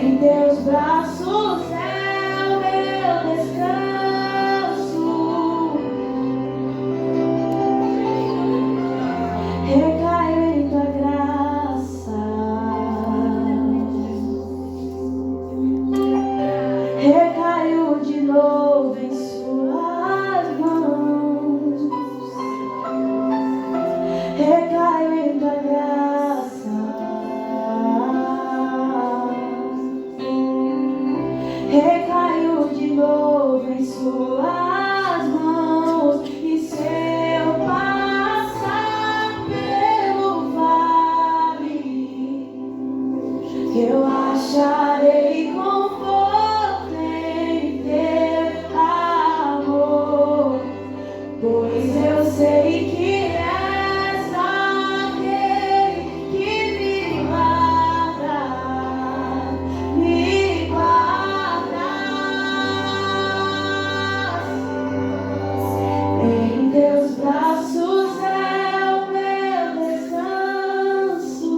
Em teus braços é o meu descanso. Recaio em tua graça. Recaio de novo em suas mãos. Recaio em tua graça. Recaio de novo em suas mãos. E se eu passar pelo vale, eu acharei conforto em teu amor, pois eu sei que és aquele que me guarda, me guarda. Em teus braços é o meu descanso.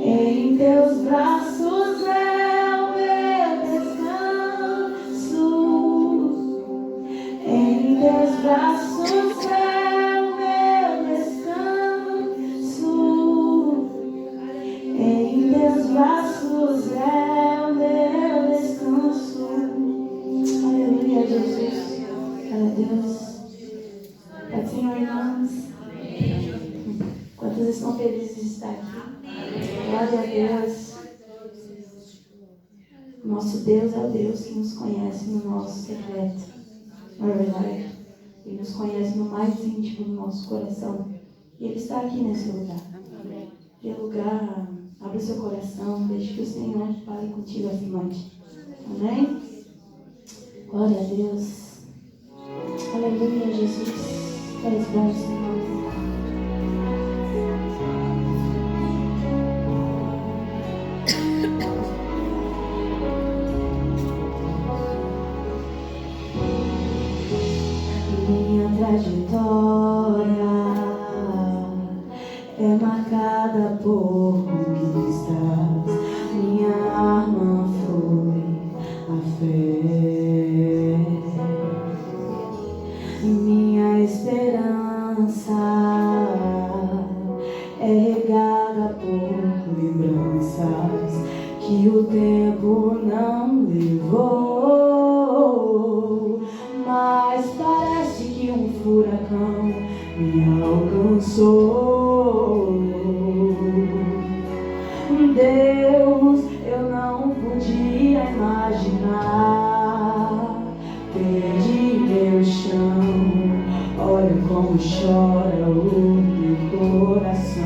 Em teus braços é o meu descanso. Em teus braços é o meu descanso. Em teus braços é o meu descanso. Aleluia, Jesus. Glória a Deus. Pode ser, irmãos. Quantos estão felizes de estar aqui? Glória a Deus. Nosso Deus é o Deus que nos conhece no nosso secreto. Não é verdade? Ele nos conhece no mais íntimo do nosso coração. E Ele está aqui nesse lugar. Nesse lugar, abre o seu coração, deixe que o Senhor fale contigo essa noite. Amém? Glória a Deus. Aleluia, Jesus. Tu és bom, Senhor. Minha trajetória é marcada por conquistas. Minha arma foi a fé. Minha esperança é regada por lembranças que o tempo não levou. Mas parece que um furacão me alcançou. Deus, eu não podia imaginar. Perdi meu chão, olha como chora o meu coração.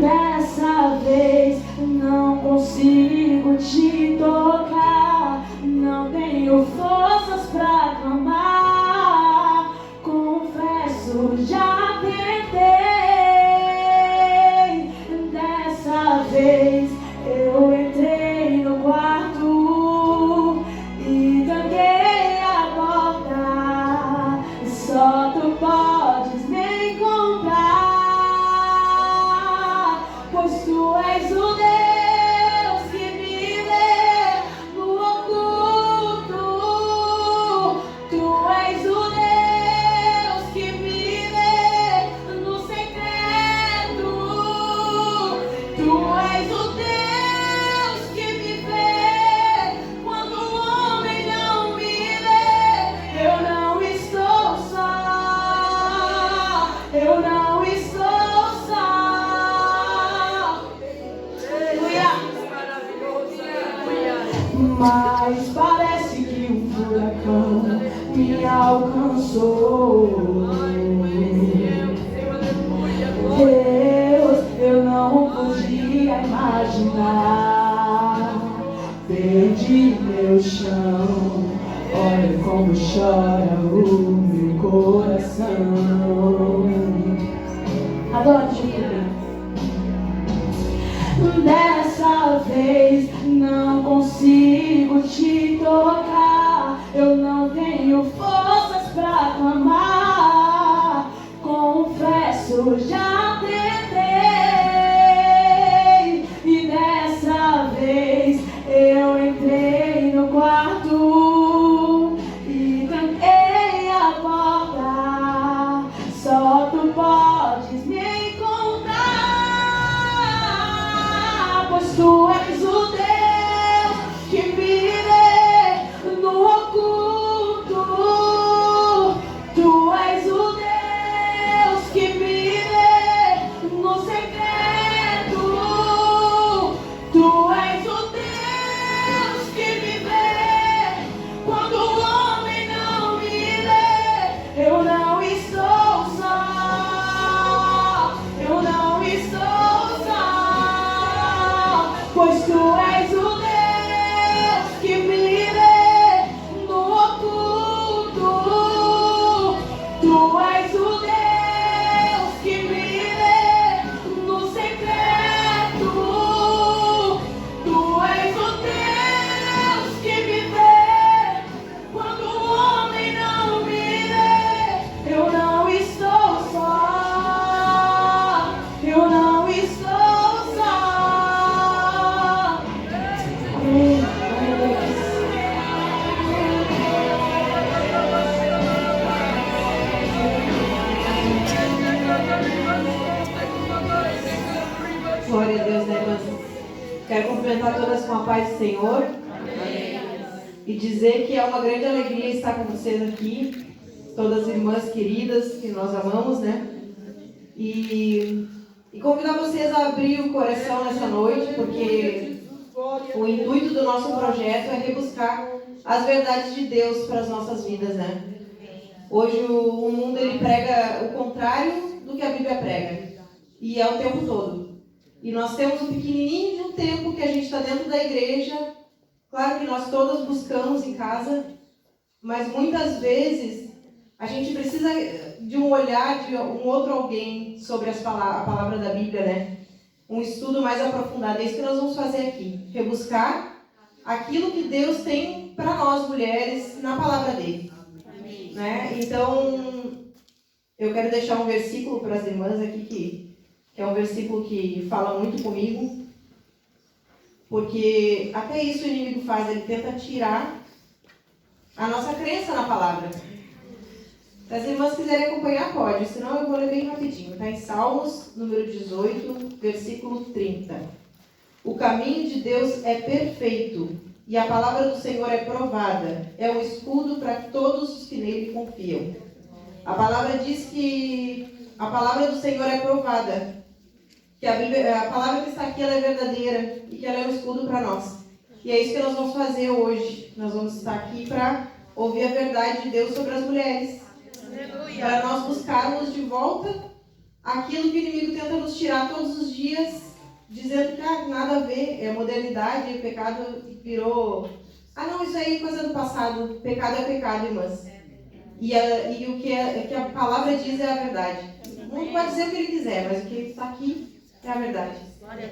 Dessa vez não consigo te tocar, não tenho forças pra clamar. Confesso, já tentei. Dessa vez eu entrei no quarto e tranquei a porta. Só tu podes me encontrar, pois tu és o Deus que me vê no oculto. Tu és o Deus que me vê no secreto. Tu és o Deus que me vê quando o homem não me vê. Eu não estou só, eu não estou só. Aleluia. Mas parece que um furacão me alcançou. Deus, eu não podia imaginar. Perdi meu chão, olha como chora o meu coração. Adoro Jesus. Dessa vez não consigo te tocar, eu não tenho forças pra clamar. Confesso, isso já tentei, e dessa vez eu entrei no quarto e tranquei a porta. Só tu podes me encontrar, pois tu és o Deus que me vê no oculto. Tu és o Deus que me vê no secreto. Tu és o Deus que me vê quando o homem não me vê. Eu não estou só, eu não estou só, pois tu és o Deus que me vê no oculto. Tu és o Deus que me vê no secreto. Tu és o Deus que me vê quando o homem não me vê. Eu não estou só, eu não estou só. Amém. Glória a Deus, né, irmãs? Quero cumprimentar todas com a paz do Senhor. Amém. E dizer que é uma grande alegria estar com vocês aqui, todas as irmãs queridas que nós amamos, né? E convidar vocês a abrir o coração nessa noite, porque o intuito do nosso projeto é rebuscar as verdades de Deus para as nossas vidas, né? Hoje o mundo ele prega o contrário do que a Bíblia prega, e é o tempo todo. E nós temos um pequenininho de um tempo que a gente está dentro da igreja. Claro que nós todas buscamos em casa, mas muitas vezes a gente precisa de um olhar de um outro alguém sobre a palavra da Bíblia, né? Um estudo mais aprofundado. É isso que nós vamos fazer aqui. Rebuscar aquilo que Deus tem para nós, mulheres, na palavra dele. Né? Então, eu quero deixar um versículo para as irmãs aqui que é um versículo que fala muito comigo, porque até isso o inimigo faz, ele tenta tirar a nossa crença na palavra. Se as irmãs quiserem acompanhar, pode, senão eu vou ler bem rapidinho. Está em Salmos, número 18, versículo 30. O caminho de Deus é perfeito, e a palavra do Senhor é provada, é um escudo para todos os que nele confiam. A palavra diz que a palavra do Senhor é provada, que a palavra que está aqui ela é verdadeira e que ela é um escudo para nós. E é isso que nós vamos fazer hoje. Nós vamos estar aqui para ouvir a verdade de Deus sobre as mulheres. Para nós buscarmos de volta aquilo que o inimigo tenta nos tirar todos os dias, dizendo que nada a ver, é modernidade, o pecado virou... não, isso aí é coisa do passado. Pecado é pecado, irmãs. E o que a palavra diz é a verdade. O mundo pode dizer o que ele quiser, mas o que está aqui é a verdade.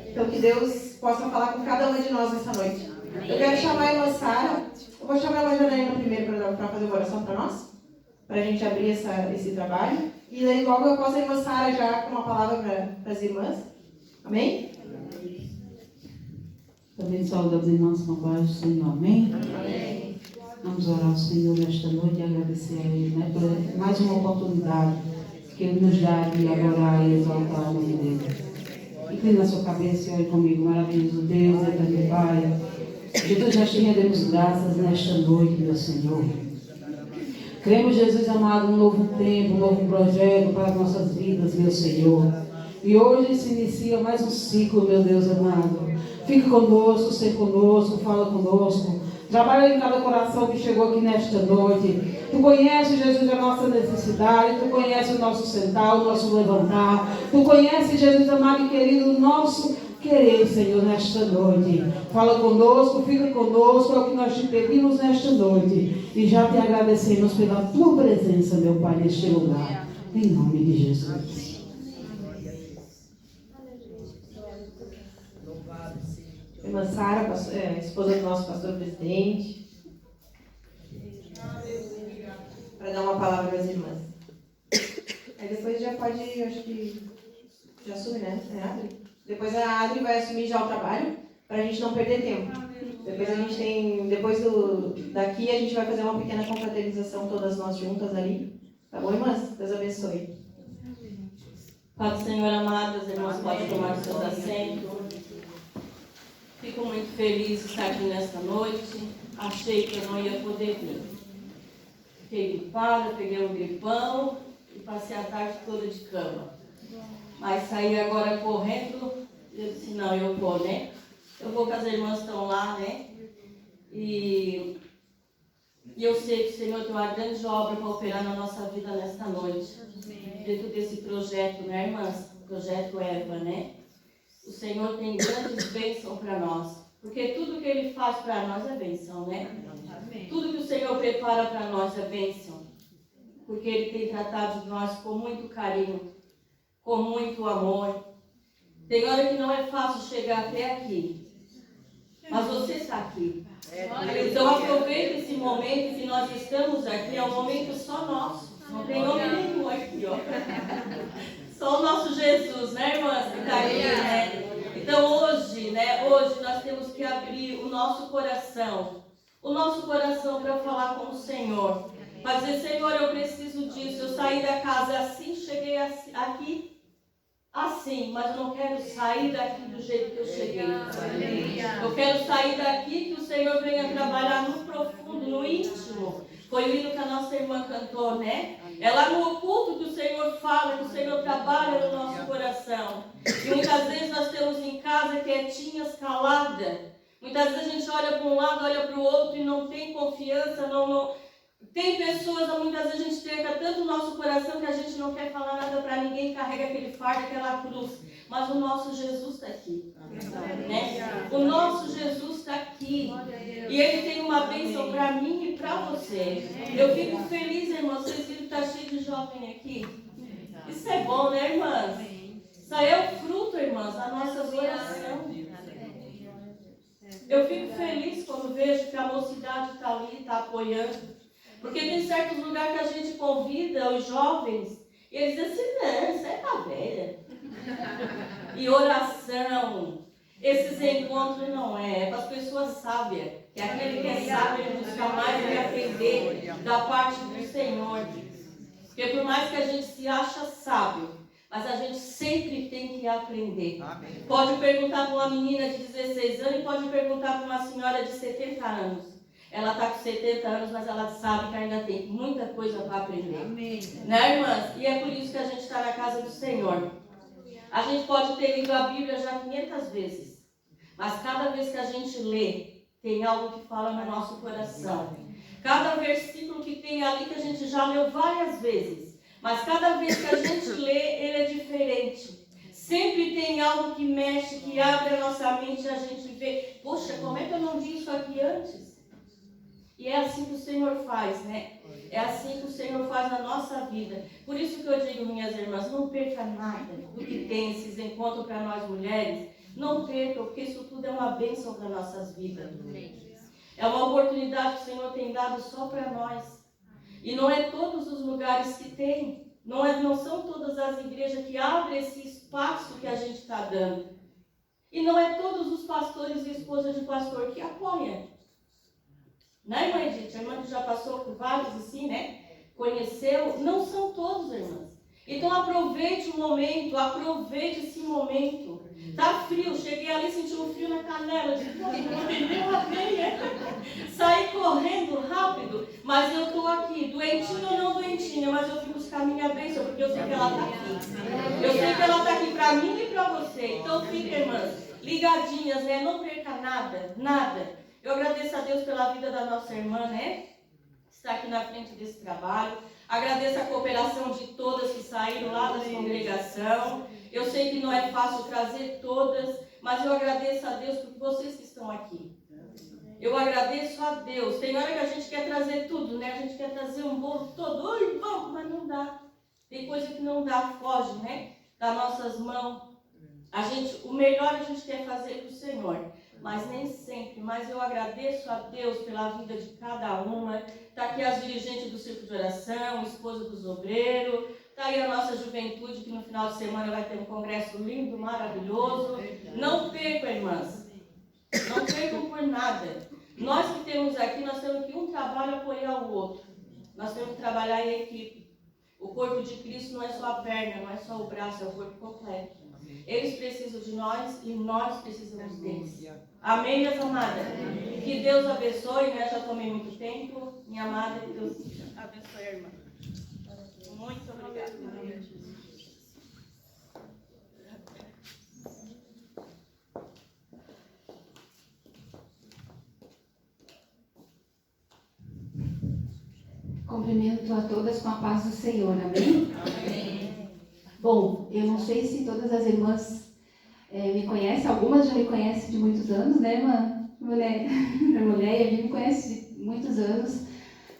Então que Deus possa falar com cada uma de nós nessa noite. Eu quero chamar a irmã Sara. Eu vou chamar a irmã Janaína primeiro para fazer uma oração para nós, para a gente abrir esse trabalho. E daí logo eu posso a irmã Sara já com uma palavra para as irmãs. Amém? Também saúde as irmãs com a paz do Senhor. Amém? Amém. Vamos orar ao Senhor nesta noite e agradecer a Ele, né, por mais uma oportunidade que Ele nos dá de adorar e exaltar o nome dele. Inclina a sua cabeça e ore comigo, maravilhoso Deus, eterno Pai. Jesus, nós te rendemos graças nesta noite, meu Senhor. Cremos, Jesus amado, um novo tempo, um novo projeto para as nossas vidas, meu Senhor. E hoje se inicia mais um ciclo, meu Deus amado. Fique conosco, seja conosco, fala conosco. Trabalha em cada coração que chegou aqui nesta noite. Tu conheces, Jesus, a nossa necessidade. Tu conheces o nosso sentar, o nosso levantar. Tu conheces, Jesus amado e querido, o nosso querer, Senhor, nesta noite. Fala conosco, fica conosco, é o que nós te pedimos nesta noite. E já te agradecemos pela tua presença, meu Pai, neste lugar. Em nome de Jesus. Irmã Sara, esposa do nosso pastor presidente, para dar uma palavra para as irmãs. Aí depois já pode, acho que já assume, né? É a Adri. Depois a Adri vai assumir já o trabalho, pra gente não perder tempo. Depois a gente tem, daqui a gente vai fazer uma pequena confraternização, todas nós juntas ali. Tá bom, irmãs? Deus abençoe. Pai do Senhor amado, os irmãos podem tomar seus assentos. Fico muito feliz de estar aqui nesta noite. Achei que eu não ia poder vir. Fiquei gripada, peguei um gripão e passei a tarde toda de cama. Mas saí agora correndo e eu disse, não, eu vou, né? Eu vou que as irmãs estão lá, né? E eu sei que o Senhor tem uma grande obra para operar na nossa vida nesta noite. Dentro desse projeto, né, irmãs? Projeto Eva, né? O Senhor tem grandes bênçãos para nós. Porque tudo que Ele faz para nós é bênção, né? Tudo que o Senhor prepara para nós é bênção. Porque Ele tem tratado de nós com muito carinho, com muito amor. Tem hora que não é fácil chegar até aqui. Mas você está aqui. Então aproveite esse momento que nós estamos aqui. É um momento só nosso. Não tem homem nenhum aqui, ó. Só o nosso Jesus, né, irmãs? Que está aqui, né? Então hoje nós temos que abrir o nosso coração para falar com o Senhor. Para dizer, Senhor, eu preciso disso. Eu saí da casa assim, cheguei aqui assim, mas eu não quero sair daqui do jeito que eu cheguei. Eu quero sair daqui que o Senhor venha trabalhar no profundo, no íntimo. Foi o hino que a nossa irmã cantou, né? É lá no oculto que o Senhor fala, que o Senhor trabalha no nosso coração. E muitas vezes nós estamos em casa quietinhas, caladas. Muitas vezes a gente olha para um lado, olha para o outro e não tem confiança, não. Tem pessoas, muitas vezes a gente treca tanto o nosso coração que a gente não quer falar nada para ninguém, carrega aquele fardo, aquela cruz. Mas o nosso Jesus está aqui. Né? O nosso Jesus está aqui. E Ele tem uma bênção para mim e para você. Eu fico feliz, irmãos. Vocês viram que está cheio de jovem aqui? Isso é bom, né, irmãs? Isso aí é o fruto, irmãs, da nossa oração. Eu fico feliz quando vejo que a mocidade está ali, está apoiando. Porque tem certos lugares que a gente convida os jovens e eles dizem assim, não, isso é caveira. E oração, esses encontros não é para as pessoas sábias. Que é aquele que é sábio, ele busca mais e aprender da parte do Senhor. Porque por mais que a gente se acha sábio, mas a gente sempre tem que aprender. Pode perguntar para uma menina de 16 anos e pode perguntar para uma senhora de 70 anos. Ela está com 70 anos, mas ela sabe que ainda tem muita coisa para aprender. Amém. Né, irmãs? E é por isso que a gente está na casa do Senhor. A gente pode ter lido a Bíblia já 500 vezes. Mas cada vez que a gente lê, tem algo que fala no nosso coração. Cada versículo que tem ali que a gente já leu várias vezes. Mas cada vez que a gente lê, ele é diferente. Sempre tem algo que mexe, que abre a nossa mente e a gente vê, poxa, como é que eu não vi isso aqui antes? E é assim que o Senhor faz, né? É assim que o Senhor faz na nossa vida. Por isso que eu digo, minhas irmãs, não perca nada do que tem esses encontros para nós mulheres. Não percam, porque isso tudo é uma bênção para nossas vidas. É uma oportunidade que o Senhor tem dado só para nós. E não é todos os lugares que tem. Não são todas as igrejas que abrem esse espaço que a gente está dando. E não é todos os pastores e esposas de pastor que apoiam. Né, irmã Edith? A irmã que já passou por vários assim, né? Conheceu. Não são todos, irmãs. Então aproveite o momento, aproveite esse momento. Tá frio, cheguei ali, senti um frio na canela. Disse, não entendeu a veia. Saí correndo rápido, mas eu estou aqui, doentinha ou não doentinha, mas eu fui buscar a minha bênção, porque eu sei que ela está aqui. Eu sei que ela está aqui para mim e para você. Então fica, irmãs, ligadinhas, né? Não perca nada, nada. Eu agradeço a Deus pela vida da nossa irmã, né? Está aqui na frente desse trabalho. Agradeço a cooperação de todas que saíram lá da congregação. Eu sei que não é fácil trazer todas, mas eu agradeço a Deus por vocês que estão aqui. Eu agradeço a Deus. Tem hora que a gente quer trazer tudo, né? A gente quer trazer um bolo todo. Oi, vamos, mas não dá. Tem coisa que não dá, foge, né? Das nossas mãos. O melhor a gente quer fazer para o Senhor. Mas nem sempre, mas eu agradeço a Deus pela vida de cada uma. Está aqui as dirigentes do Círculo de Oração, esposa dos obreiros, Está aí a nossa juventude, que no final de semana vai ter um congresso lindo, maravilhoso. Não percam, irmãs. Não percam por nada. Nós que temos aqui, nós temos que um trabalho apoiar o outro. Nós temos que trabalhar em equipe. O corpo de Cristo não é só a perna, não é só o braço, é o corpo completo. Eles precisam de nós e nós precisamos deles. Amém, minhas amadas? Que Deus abençoe, né? Já tomei muito tempo. Minha amada, que Deus abençoe a irmã. Muito obrigada. Cumprimento a todas com a paz do Senhor, amém? Amém. Bom, eu não sei se todas as irmãs me conhecem, algumas já me conhecem de muitos anos, né, irmã? Mulher, a gente me conhece de muitos anos,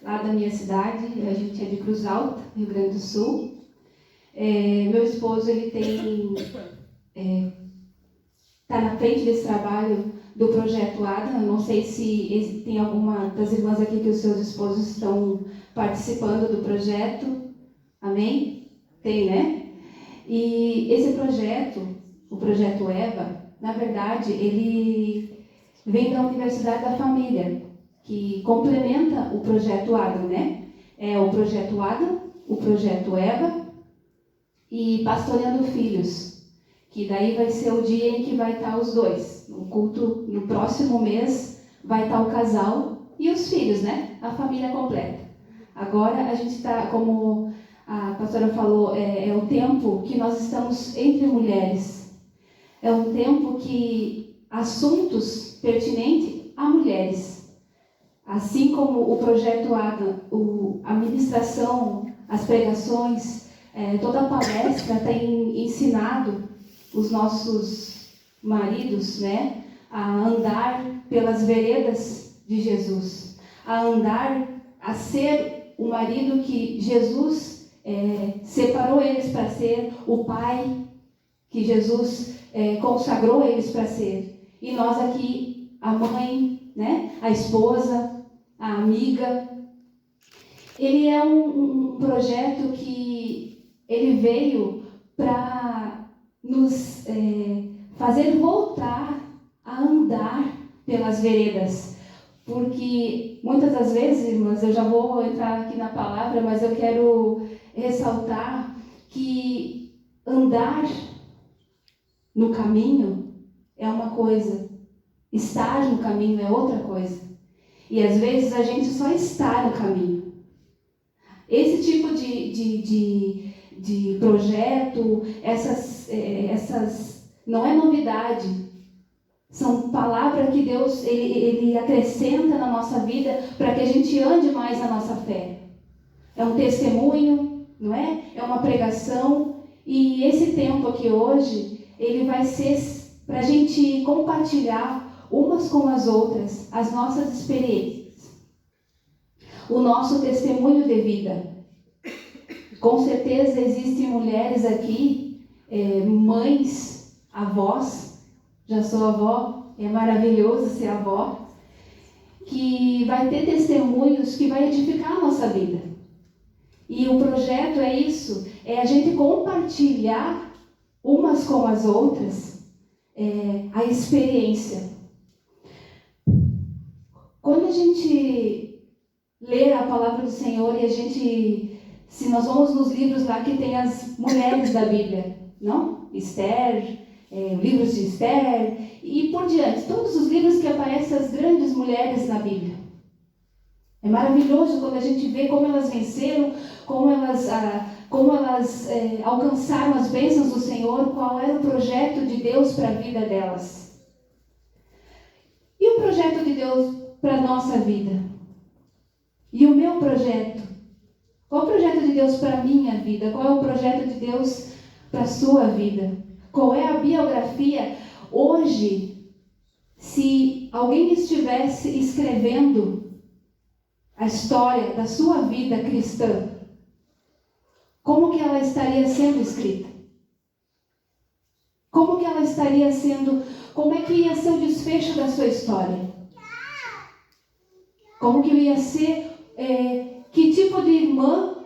lá da minha cidade, a gente é de Cruz Alta, Rio Grande do Sul. Meu esposo, ele está na frente desse trabalho do Projeto Adam. Não sei se tem alguma das irmãs aqui que os seus esposos estão participando do projeto. Amém? Tem, né? E esse projeto, o Projeto Eva, na verdade, ele vem da Universidade da Família, que complementa o Projeto Adam, né? É o Projeto Adam, o Projeto Eva e Pastoreando Filhos, que daí vai ser o dia em que vai estar os dois. No culto, no próximo mês, vai estar o casal e os filhos, né? A família completa. Agora a gente está, como a pastora falou, é o tempo que nós estamos entre mulheres. É um tempo que assuntos pertinentes a mulheres, assim como o Projeto Adam, a ministração, as pregações, toda a palestra tem ensinado os nossos maridos, né, a andar pelas veredas de Jesus, a andar, a ser o marido que Jesus separou eles para ser, o pai que Jesus consagrou eles para ser. E nós aqui, a mãe, né, a esposa, a amiga. Ele é um projeto que ele veio para nos fazer voltar a andar pelas veredas. Porque muitas das vezes, irmãs, eu já vou entrar aqui na palavra, mas eu quero ressaltar que andar no caminho é uma coisa, estar no caminho é outra coisa. E às vezes a gente só está no caminho. Esse tipo de projeto, essas não é novidade. São palavras que Deus ele acrescenta na nossa vida para que a gente ande mais na nossa fé. É um testemunho, não é? É uma pregação. E esse tempo aqui hoje, ele vai ser para a gente compartilhar umas com as outras as nossas experiências. O nosso testemunho de vida. Com certeza existem mulheres aqui, mães, avós. Já sou avó, é maravilhoso ser avó, que vai ter testemunhos que vai edificar a nossa vida. E o projeto é isso, é a gente compartilhar umas com as outras a experiência. Quando a gente lê a palavra do Senhor e a gente, se nós vamos nos livros lá que tem as mulheres da Bíblia, não? Esther, livros de Esther e por diante, todos os livros que aparecem as grandes mulheres na Bíblia. É maravilhoso quando a gente vê como elas venceram, como elas alcançaram as bênçãos do Senhor, qual era o projeto de Deus para a vida delas. E o projeto de Deus para a nossa vida? E o meu projeto? Qual é o projeto de Deus para a minha vida? Qual é o projeto de Deus para a sua vida? Qual é a biografia? Hoje, se alguém estivesse escrevendo a história da sua vida cristã, como que ela estaria sendo escrita? Como que ela estaria sendo, como é que ia ser o desfecho da sua história? Como que ia ser, que tipo de irmã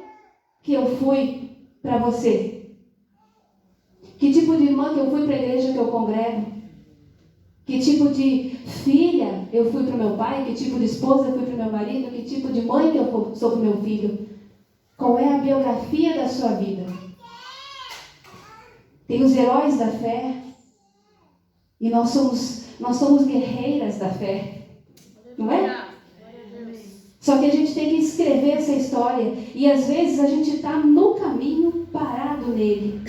que eu fui? para você? Que tipo de irmã que eu fui para a igreja que eu congrego? Que tipo de filha eu fui para o meu pai? Que tipo de esposa eu fui para o meu marido? Que tipo de mãe que eu sou para o meu filho? Qual é a biografia da sua vida? Tem os heróis da fé. E nós somos guerreiras da fé. Não é? Só que a gente tem que escrever essa história. E às vezes a gente está no caminho, parado nele.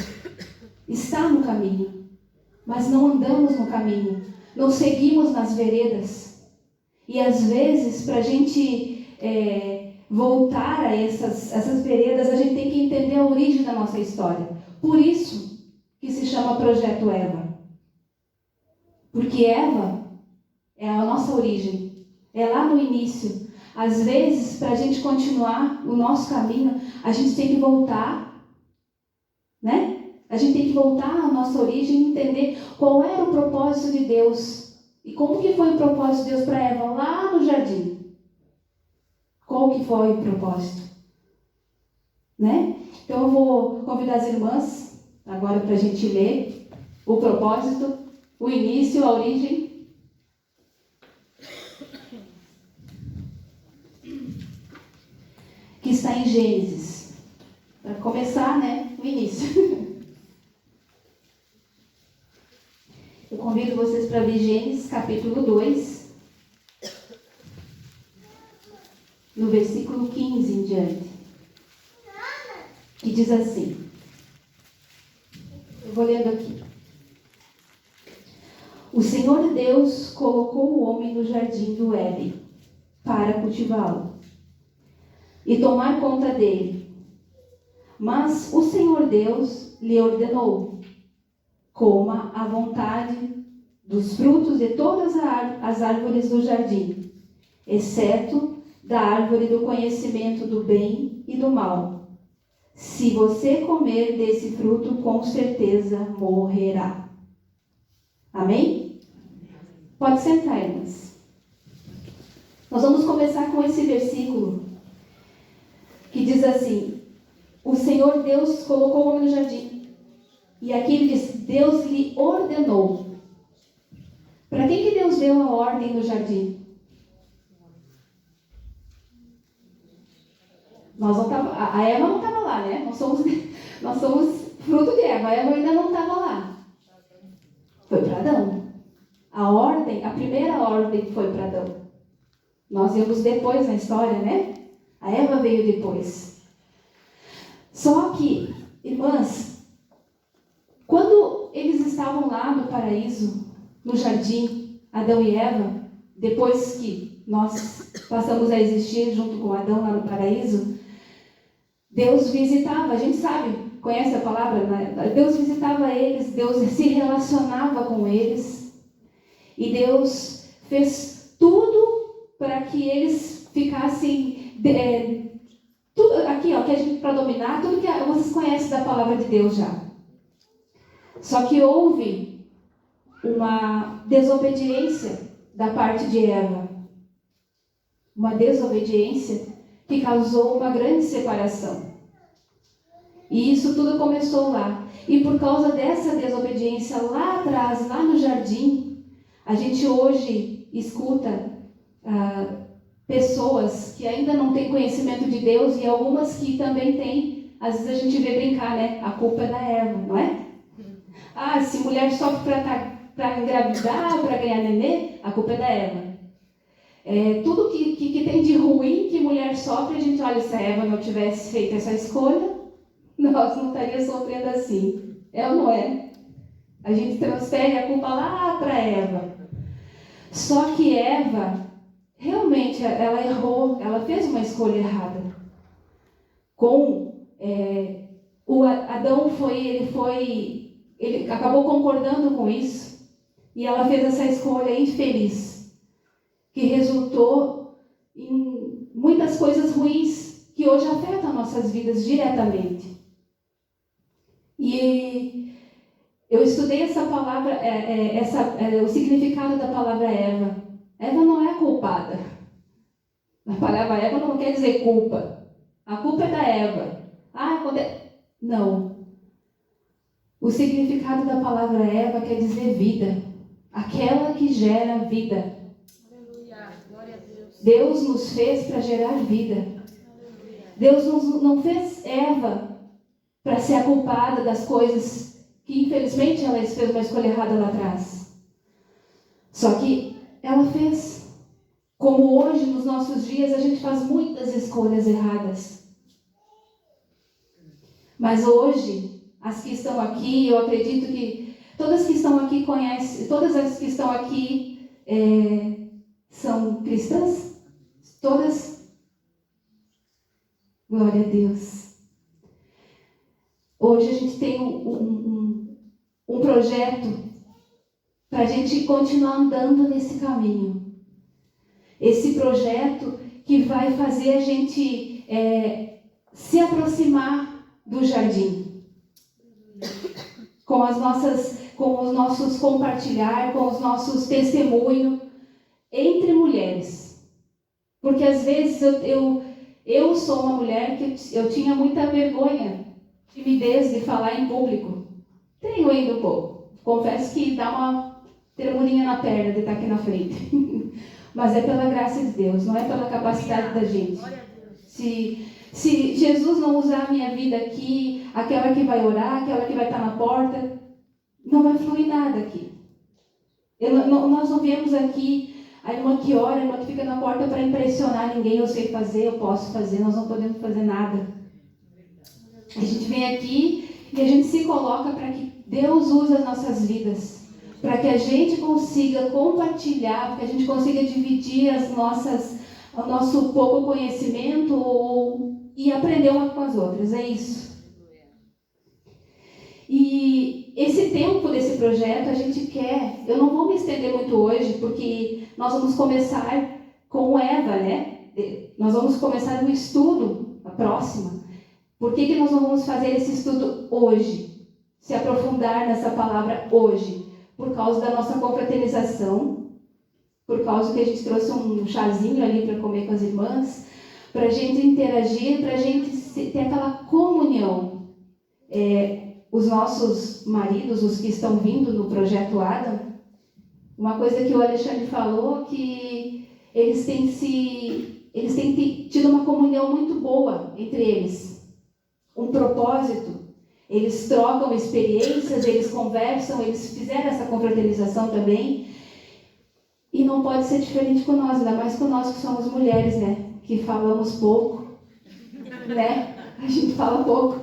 Está no caminho. Mas não andamos no caminho. Não seguimos nas veredas. E às vezes, para a gente voltar a essas veredas, a gente tem que entender a origem da nossa história. Por isso que se chama Projeto Eva. Porque Eva é a nossa origem. É lá no início. Às vezes, para a gente continuar o nosso caminho, a gente tem que voltar, né? A gente tem que voltar à nossa origem e entender qual era o propósito de Deus. E como que foi o propósito de Deus para Eva lá no jardim? Qual que foi o propósito? Né? Então eu vou convidar as irmãs agora para a gente ler o propósito, o início, a origem. Que está em Gênesis. Para começar, né? O início. Eu convido vocês para ver Gênesis capítulo 2, no versículo 15 em diante, que diz assim, eu vou lendo aqui. O Senhor Deus colocou o homem no jardim do Éden para cultivá-lo e tomar conta dele. Mas o Senhor Deus lhe ordenou: coma à vontade dos frutos de todas as árvores do jardim, exceto da árvore do conhecimento do bem e do mal. Se você comer desse fruto, com certeza morrerá. Amém? Pode sentar, irmãs. Nós vamos começar com esse versículo que diz assim: o Senhor Deus colocou o homem no jardim. E aqui ele diz: Deus lhe ordenou. Para quem que Deus deu a ordem no jardim? A Eva não estava lá, né? Nós somos fruto de Eva. A Eva ainda não estava lá. Foi para Adão. A primeira ordem foi para Adão. Nós vimos depois na história, né? A Eva veio depois. Só que, irmãs, quando eles estavam lá no paraíso, no jardim, Adão e Eva, depois que nós passamos a existir junto com Adão lá no paraíso, Deus visitava, a gente sabe, conhece a palavra, né? Deus visitava eles, Deus se relacionava com eles, e Deus fez tudo para que eles ficassem, tudo aqui, ó, que a gente, para dominar, tudo que vocês conhecem da palavra de Deus já. Só que houve uma desobediência da parte de Eva. Uma desobediência que causou uma grande separação. E isso tudo começou lá. E por causa dessa desobediência lá atrás, lá no jardim, a gente hoje escuta pessoas que ainda não têm conhecimento de Deus e algumas que também têm. Às vezes a gente vê brincar, né? A culpa é da Eva, não é? Ah, se mulher sofre para engravidar, para ganhar nenê, a culpa é da Eva. Tudo que tem de ruim que mulher sofre, a gente olha, se a Eva não tivesse feito essa escolha, nós não estaríamos sofrendo assim. É ou não é? A gente transfere a culpa lá para Eva. Só que Eva, realmente, ela errou, ela fez uma escolha errada. O Adão ele acabou concordando com isso, e ela fez essa escolha infeliz, que resultou em muitas coisas ruins que hoje afetam nossas vidas diretamente. E eu estudei essa palavra, o significado da palavra Eva. Eva não é culpada. A palavra Eva não quer dizer culpa. A culpa é da Eva. Não. O significado da palavra Eva quer dizer vida. Aquela que gera vida. Deus nos fez para gerar vida. Deus não fez Eva para ser a culpada das coisas que infelizmente ela fez uma escolha errada lá atrás. Só que ela fez. Como hoje, nos nossos dias, a gente faz muitas escolhas erradas. Mas hoje, as que estão aqui, eu acredito que todas que estão aqui conhecem, todas as que estão aqui são cristãs? Todas? Glória a Deus. Hoje a gente tem um projeto para a gente continuar andando nesse caminho. Esse projeto que vai fazer a gente se aproximar do jardim. Com os nossos compartilhar, com os nossos testemunhos entre mulheres. Porque às vezes eu sou uma mulher que eu tinha muita vergonha, timidez de falar em público. Tenho ainda um pouco. Confesso que dá uma tremurinha na perna de estar aqui na frente. Mas é pela graça de Deus, não é pela capacidade da gente. Se Jesus não usar a minha vida aqui, aquela que vai orar, aquela que vai estar na porta, não vai fluir nada aqui. Nós não viemos aqui, a irmã que ora, a irmã que fica na porta para impressionar ninguém. Eu sei fazer, eu posso fazer, nós não podemos fazer nada. A gente vem aqui e a gente se coloca para que Deus use as nossas vidas. Para que a gente consiga compartilhar, para que a gente consiga dividir o nosso pouco conhecimento e aprender umas com as outras. É isso. E esse tempo desse projeto a gente quer, eu não vou me estender muito hoje, porque nós vamos começar com Eva, né? Nós vamos começar um estudo, a próxima. Por que nós não vamos fazer esse estudo hoje? Se aprofundar nessa palavra hoje? Por causa da nossa confraternização, por causa que a gente trouxe um chazinho ali para comer com as irmãs, para a gente interagir, para a gente ter aquela comunhão. Os nossos maridos, os que estão vindo no Projeto Adam, uma coisa que o Alexandre falou, que eles têm tido uma comunhão muito boa entre eles. Um propósito. Eles trocam experiências, eles conversam, eles fizeram essa confraternização também. E não pode ser diferente com nós, ainda mais com nós que somos mulheres, né? Que falamos pouco, né? A gente fala pouco.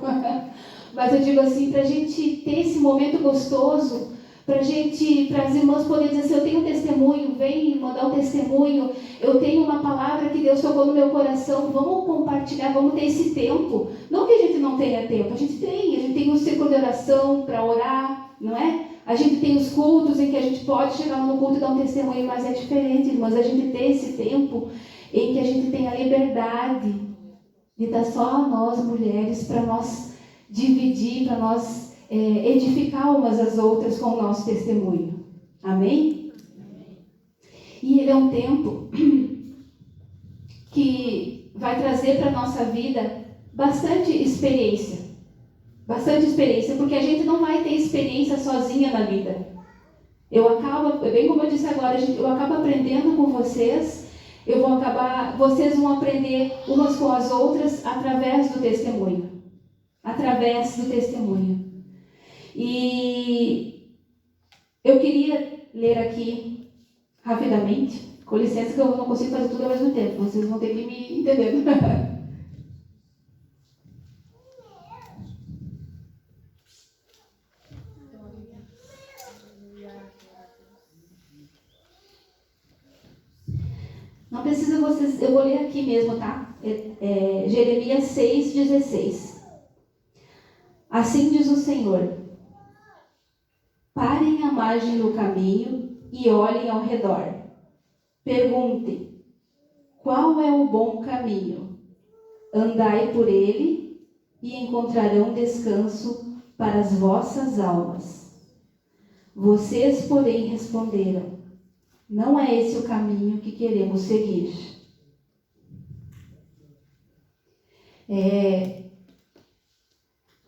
Mas eu digo assim, para a gente ter esse momento gostoso, para as irmãs poderem dizer assim, eu tenho um testemunho, vem mandar um testemunho, eu tenho uma palavra que Deus tocou no meu coração, vamos compartilhar, vamos ter esse tempo. Não que a gente não tenha tempo, a gente tem um ciclo de oração para orar, não é? A gente tem os cultos em que a gente pode chegar no culto e dar um testemunho, mas é diferente, irmãs, a gente ter esse tempo em que a gente tem a liberdade de estar só nós, mulheres, para nós dividir, para nós edificar umas às outras com o nosso testemunho. Amém? E ele é um tempo que vai trazer para a nossa vida bastante experiência, porque a gente não vai ter experiência sozinha na vida. Bem como eu disse agora, eu acabo aprendendo com vocês, vocês vão aprender umas com as outras através do testemunho. E eu queria ler aqui rapidamente, com licença que eu não consigo fazer tudo ao mesmo tempo, vocês vão ter que me entender. Não precisa vocês, eu vou ler aqui mesmo, tá? Jeremias 6,16. Assim diz o Senhor: parem à margem do caminho e olhem ao redor. Perguntem: qual é o bom caminho? Andai por ele e encontrarão descanso para as vossas almas. Vocês, porém, responderam: não é esse o caminho que queremos seguir.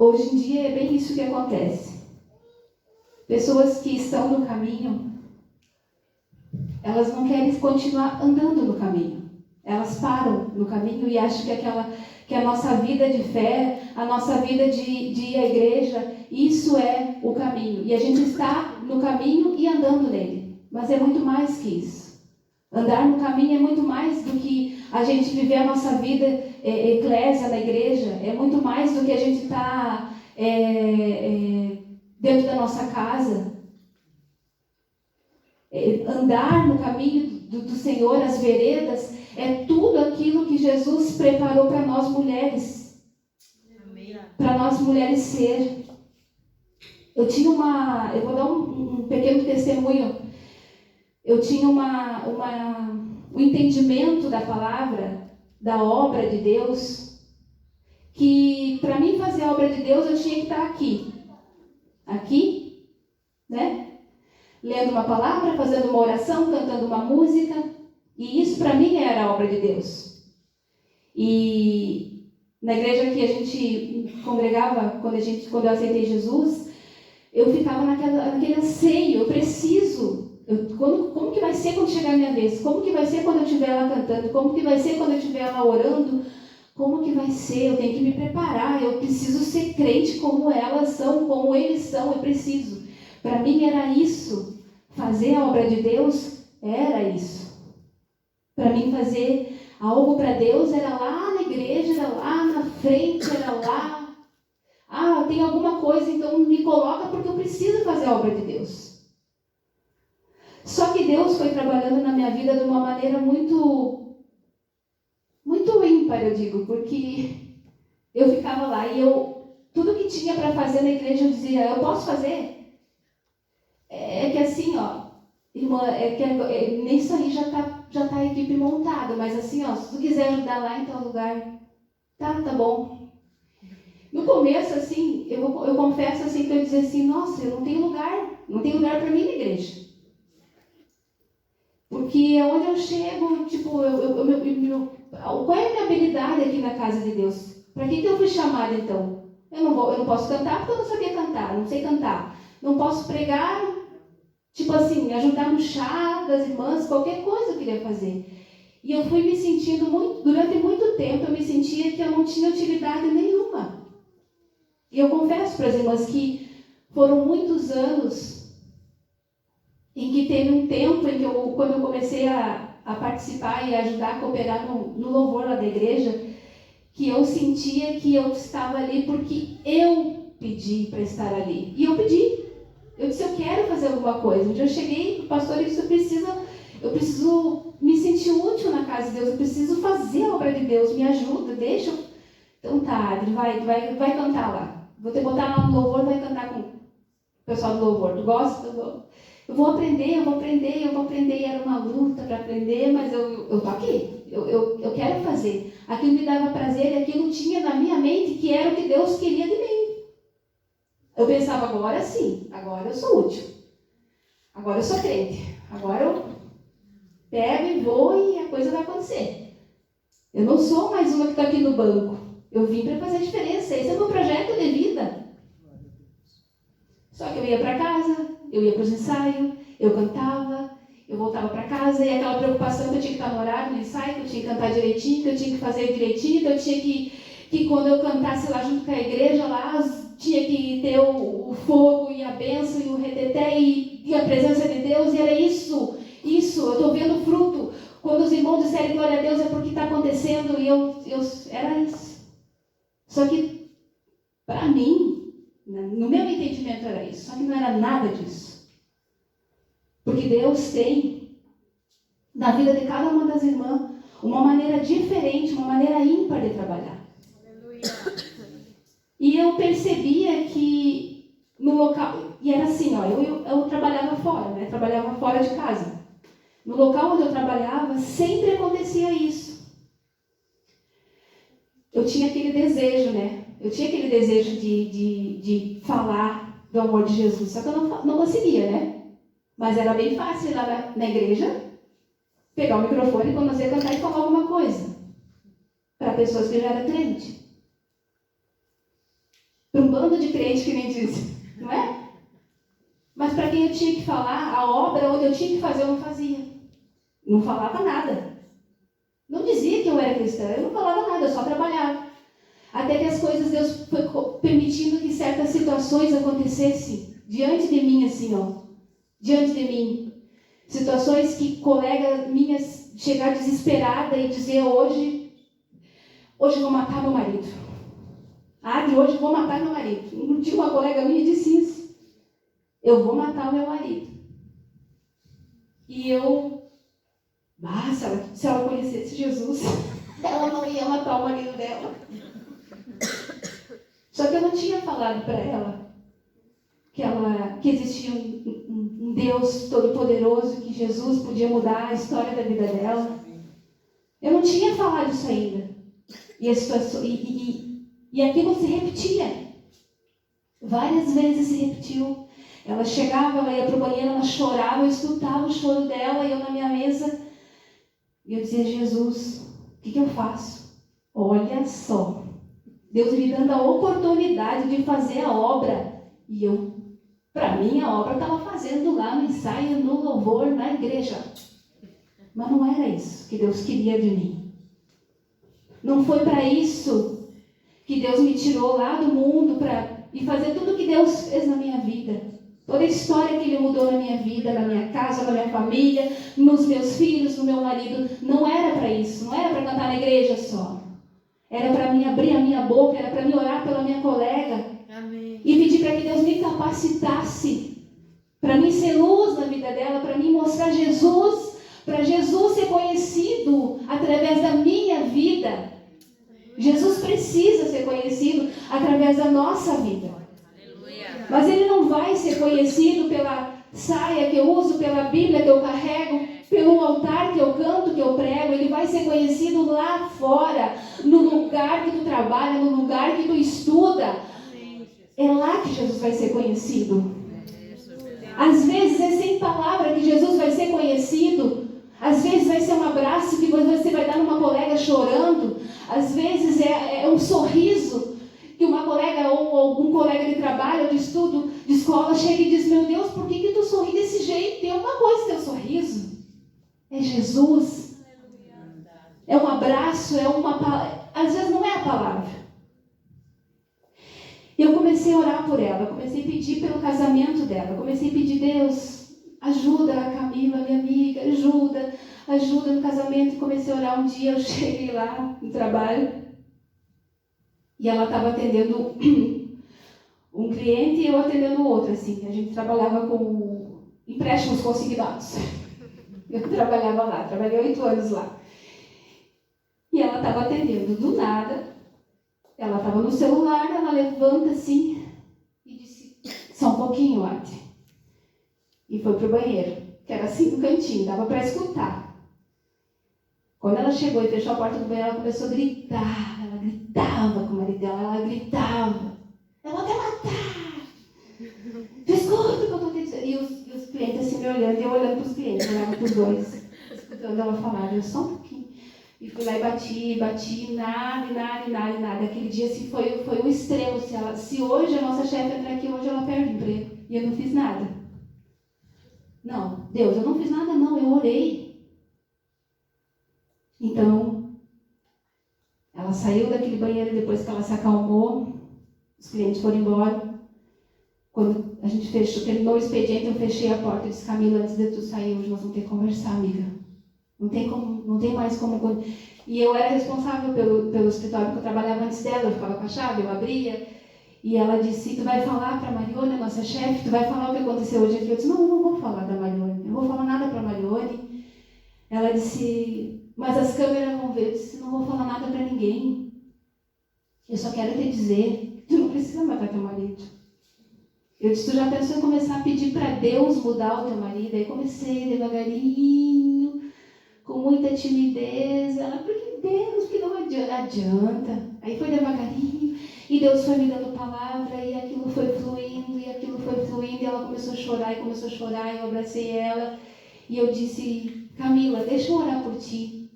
Hoje em dia é bem isso que acontece. Pessoas que estão no caminho, elas não querem continuar andando no caminho. Elas param no caminho e acham que a nossa vida de fé, a nossa vida de ir à igreja, isso é o caminho. E a gente está no caminho e andando nele. Mas é muito mais que isso. Andar no caminho é muito mais do que a gente viver a nossa vida eclésia na igreja. É muito mais do que a gente estar dentro da nossa casa. Andar no caminho do Senhor, as veredas, é tudo aquilo que Jesus preparou para nós mulheres. Para nós mulheres ser. Eu vou dar um pequeno testemunho. Eu tinha um entendimento da palavra, da obra de Deus, que para mim fazer a obra de Deus eu tinha que estar aqui, né? Lendo uma palavra, fazendo uma oração, cantando uma música, e isso para mim era a obra de Deus. E na igreja que a gente congregava, quando eu aceitei Jesus, eu ficava naquele anseio, eu preciso. Como que vai ser quando chegar a minha vez? Como que vai ser quando eu estiver lá cantando? Como que vai ser quando eu estiver lá orando? Como que vai ser? Eu tenho que me preparar, eu preciso ser crente como elas são, como eles são, eu preciso. Para mim era isso. Fazer a obra de Deus era isso. Para mim fazer algo para Deus era lá na igreja, era lá na frente, era lá. Ah, tem alguma coisa, então me coloca porque eu preciso fazer a obra de Deus. Só que Deus foi trabalhando na minha vida de uma maneira muito, muito ímpar, eu digo, porque eu ficava lá e tudo que tinha para fazer na igreja eu dizia, eu posso fazer? É que assim, ó, irmã, nisso aí já tá a equipe montada, mas assim, ó, se tu quiser ajudar lá em tal lugar, tá bom. No começo, assim, eu confesso assim que eu dizia assim, nossa, eu não tenho lugar para mim na igreja. Porque onde eu chego, tipo, qual é a minha habilidade aqui na casa de Deus? Para que eu fui chamada então? Eu não posso cantar porque eu não sabia cantar, não sei cantar. Não posso pregar, tipo assim, ajudar no chá das irmãs, qualquer coisa eu queria fazer. E eu fui me sentindo durante muito tempo, eu me sentia que eu não tinha utilidade nenhuma. E eu confesso para as irmãs que foram muitos anos em que teve um tempo em que quando eu comecei a participar e ajudar a cooperar no louvor lá da igreja, que eu sentia que eu estava ali porque eu pedi para estar ali. E eu pedi. Eu disse, eu quero fazer alguma coisa. Um dia eu cheguei, o pastor disse, eu preciso me sentir útil na casa de Deus, eu preciso fazer a obra de Deus, me ajuda, deixa. Então tá, Adri, vai cantar lá. Vou te botar lá no louvor, vai cantar com o pessoal do louvor. Tu gosta? Eu vou aprender. E era uma luta para aprender, mas eu tô aqui. Eu quero fazer. Aquilo me dava prazer e aquilo tinha na minha mente que era o que Deus queria de mim. Eu pensava, agora sim, agora eu sou útil. Agora eu sou crente. Agora eu pego e vou e a coisa vai acontecer. Eu não sou mais uma que está aqui no banco. Eu vim para fazer a diferença. Esse é o meu projeto de vida. Só que eu ia para casa, eu ia para os ensaios, eu cantava, eu voltava para casa e aquela preocupação que eu tinha que estar no horário do ensaio, que eu tinha que cantar direitinho, que eu tinha que fazer direitinho, que eu tinha que quando eu cantasse lá junto com a igreja, lá tinha que ter o fogo e a bênção e o reteté e a presença de Deus, e era isso, eu estou vendo fruto. Quando os irmãos disserem glória a Deus é porque está acontecendo, e era isso. Só que, para mim, no meu entendimento era isso, só que não era nada disso. Porque Deus tem, na vida de cada uma das irmãs, uma maneira diferente, uma maneira ímpar de trabalhar. E eu percebia que no local, e era assim, ó, eu trabalhava fora, né? Trabalhava fora de casa. No local onde eu trabalhava, sempre acontecia isso. Eu tinha aquele desejo, né? Eu tinha aquele desejo de falar do amor de Jesus, só que eu não conseguia, né? Mas era bem fácil ir lá na igreja, pegar o microfone, quando eu ia cantar e falar alguma coisa para pessoas que já eram crentes. Para um bando de crente que nem disse, não é? Mas para quem eu tinha que falar, a obra onde eu tinha que fazer, eu não fazia. Não falava nada. Não dizia que eu era cristã, eu não falava nada, eu só trabalhava. Até que as coisas, Deus foi permitindo que certas situações acontecessem diante de mim, assim, ó. Diante de mim. Situações que colegas minhas chegar desesperada e dizer hoje eu vou matar meu marido. De hoje eu vou matar meu marido. Um dia uma colega minha disse isso. Eu vou matar o meu marido. E eu, se ela conhecesse Jesus, ela não ia matar o marido dela. Só que eu não tinha falado para ela que existia um Deus todo-poderoso, que Jesus podia mudar a história da vida dela. Eu não tinha falado isso ainda. E aquilo se repetia. Várias vezes se repetiu. Ela chegava, ela ia para o banheiro, ela chorava, eu escutava o choro dela, e eu na minha mesa, e eu dizia, Jesus, o que eu faço? Olha só, Deus me dando a oportunidade de fazer a obra, e eu, para mim, a obra estava fazendo lá no ensaio, no louvor, na igreja. Mas não era isso que Deus queria de mim. Não foi para isso que Deus me tirou lá do mundo e fazer tudo o que Deus fez na minha vida. Toda a história que Ele mudou na minha vida, na minha casa, na minha família, nos meus filhos, no meu marido. Não era para isso, não era para cantar na igreja só. Era para mim abrir a minha boca, era para mim orar pela minha colega. Amém. E pedir para que Deus me capacitasse, para mim ser luz na vida dela, para mim mostrar Jesus, para Jesus ser conhecido através da minha vida. Jesus precisa ser conhecido através da nossa vida. Mas Ele não vai ser conhecido pela saia que eu uso, pela Bíblia que eu carrego, pelo altar que eu canto, que eu prego. Ele vai ser conhecido lá fora, no lugar que tu trabalha, no lugar que tu estuda. É lá que Jesus vai ser conhecido. Às vezes é sem palavra que Jesus vai ser conhecido. Às vezes vai ser um abraço que você vai dar numa colega chorando. Às vezes é um sorriso que uma colega ou algum colega de trabalho, de estudo, de escola chega e diz, meu Deus, por que tu sorri desse jeito? Tem uma coisa teu sorriso. É Jesus. É um abraço, é uma palavra. Às vezes não é a palavra. Eu comecei a orar por ela, comecei a pedir pelo casamento dela, comecei a pedir, Deus, ajuda a Camila, minha amiga, ajuda no casamento. Comecei a orar. Um dia eu cheguei lá no trabalho e ela estava atendendo um cliente e eu atendendo o outro, assim. A gente trabalhava com empréstimos consignados. Eu trabalhava lá, trabalhei 8 anos lá. E ela estava atendendo. Do nada, ela estava no celular, ela levanta assim e disse, só um pouquinho, Arte. E foi pro banheiro, que era assim no cantinho, dava para escutar. Quando ela chegou e fechou a porta do banheiro, ela começou a gritar. Ela gritava com o marido dela, ela gritava. Eu vou te matar! Tu escuta o que eu estou te dizendo. E os clientes assim me olhando, e eu olhando para os clientes, olhava para os dois, escutando ela falar. Eu só um pouquinho. E fui lá e bati, nada. Aquele dia assim, foi o extremo. Se hoje a nossa chefe entrar aqui, hoje ela perde o emprego. E eu não fiz nada. Não, Deus, eu não fiz nada não, eu orei. Então, ela saiu daquele banheiro depois que ela se acalmou, os clientes foram embora. Quando a gente terminou o expediente, eu fechei a porta e disse, Camila, antes de tu sair hoje, nós vamos ter que conversar, amiga. Não tem mais como... E eu era responsável pelo escritório que eu trabalhava antes dela, eu ficava com a chave, eu abria. E ela disse, tu vai falar para a Marione, a nossa chefe, tu vai falar o que aconteceu hoje aqui? Eu disse, não, eu não vou falar da Marione, eu não vou falar nada para a Marione. Ela disse, mas as câmeras vão ver. Eu disse, não vou falar nada para ninguém. Eu só quero te dizer, tu não precisa matar teu marido. Eu disse, tu já pensou em começar a pedir para Deus mudar o teu marido? Aí comecei devagarinho, com muita timidez. Ela, porque Deus, que não adianta. Aí foi devagarinho. E Deus foi me dando palavra, e aquilo foi fluindo, e ela começou a chorar, e eu abracei ela, e eu disse, Camila, deixa eu orar por ti.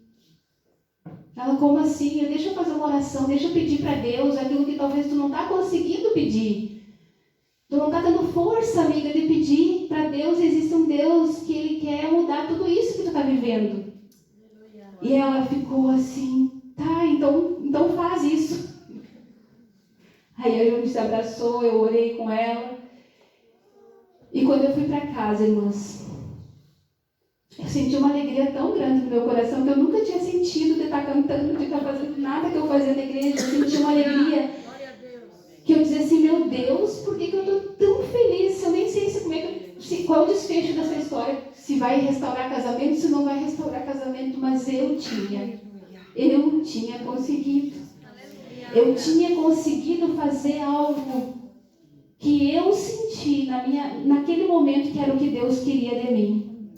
Ela, como assim? Deixa eu fazer uma oração, deixa eu pedir para Deus aquilo que talvez tu não está conseguindo pedir. Tu não está tendo força, amiga, de pedir para Deus. Existe um Deus que Ele quer mudar tudo isso que tu está vivendo. E ela ficou assim, tá, então faz isso. Aí a gente se abraçou, eu orei com ela. E quando eu fui para casa, irmãs, eu senti uma alegria tão grande no meu coração que eu nunca tinha sentido de estar cantando, de estar fazendo nada que eu fazia na igreja. Eu senti uma alegria que eu dizia assim, meu Deus, por que eu estou tão feliz? Eu nem sei qual é o desfecho dessa história, se vai restaurar casamento, se não vai restaurar casamento, mas eu tinha conseguido. Eu tinha conseguido fazer algo que eu senti naquele momento que era o que Deus queria de mim.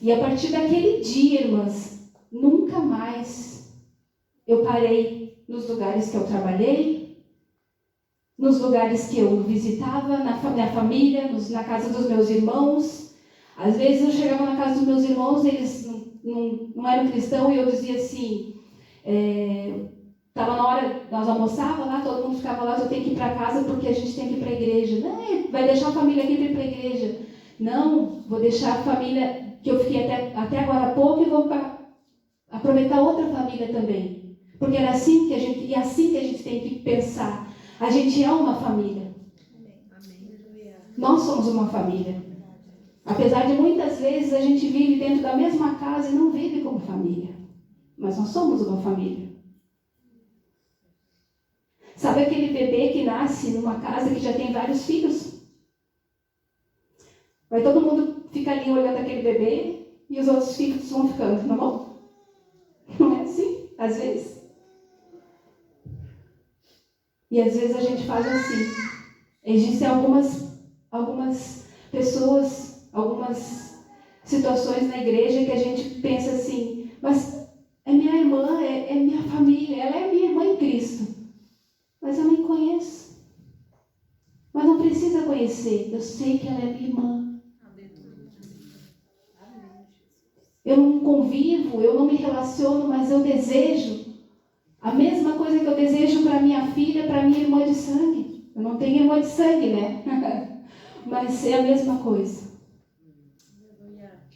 E a partir daquele dia, irmãs, nunca mais eu parei nos lugares que eu trabalhei, nos lugares que eu visitava, na minha família, na casa dos meus irmãos. Às vezes eu chegava na casa dos meus irmãos, eles não eram cristãos, e eu dizia assim, estava na hora, nós almoçávamos lá, todo mundo ficava lá, eu tenho que ir para casa porque a gente tem que ir para a igreja. Não, vai deixar a família aqui para ir para a igreja. Não, vou deixar a família que eu fiquei até agora há pouco e vou aproveitar outra família também. Porque era assim que a gente tem que pensar. A gente é uma família. Nós somos uma família. Apesar de muitas vezes a gente vive dentro da mesma casa e não vive como família. Mas nós somos uma família. Sabe aquele bebê que nasce numa casa que já tem vários filhos? Vai todo mundo ficar ali olhando aquele bebê e os outros filhos vão ficando, não é bom? Não é assim? Às vezes. E às vezes a gente faz assim. Existem algumas pessoas, algumas situações na igreja que a gente pensa assim, mas é minha irmã, é minha família, ela é minha irmã em Cristo. Mas eu nem conheço. Mas não precisa conhecer. Eu sei que ela é minha irmã. Eu não convivo, eu não me relaciono, mas eu desejo a mesma coisa que eu desejo para minha filha, para minha irmã de sangue. Eu não tenho irmã de sangue, né? Mas é a mesma coisa.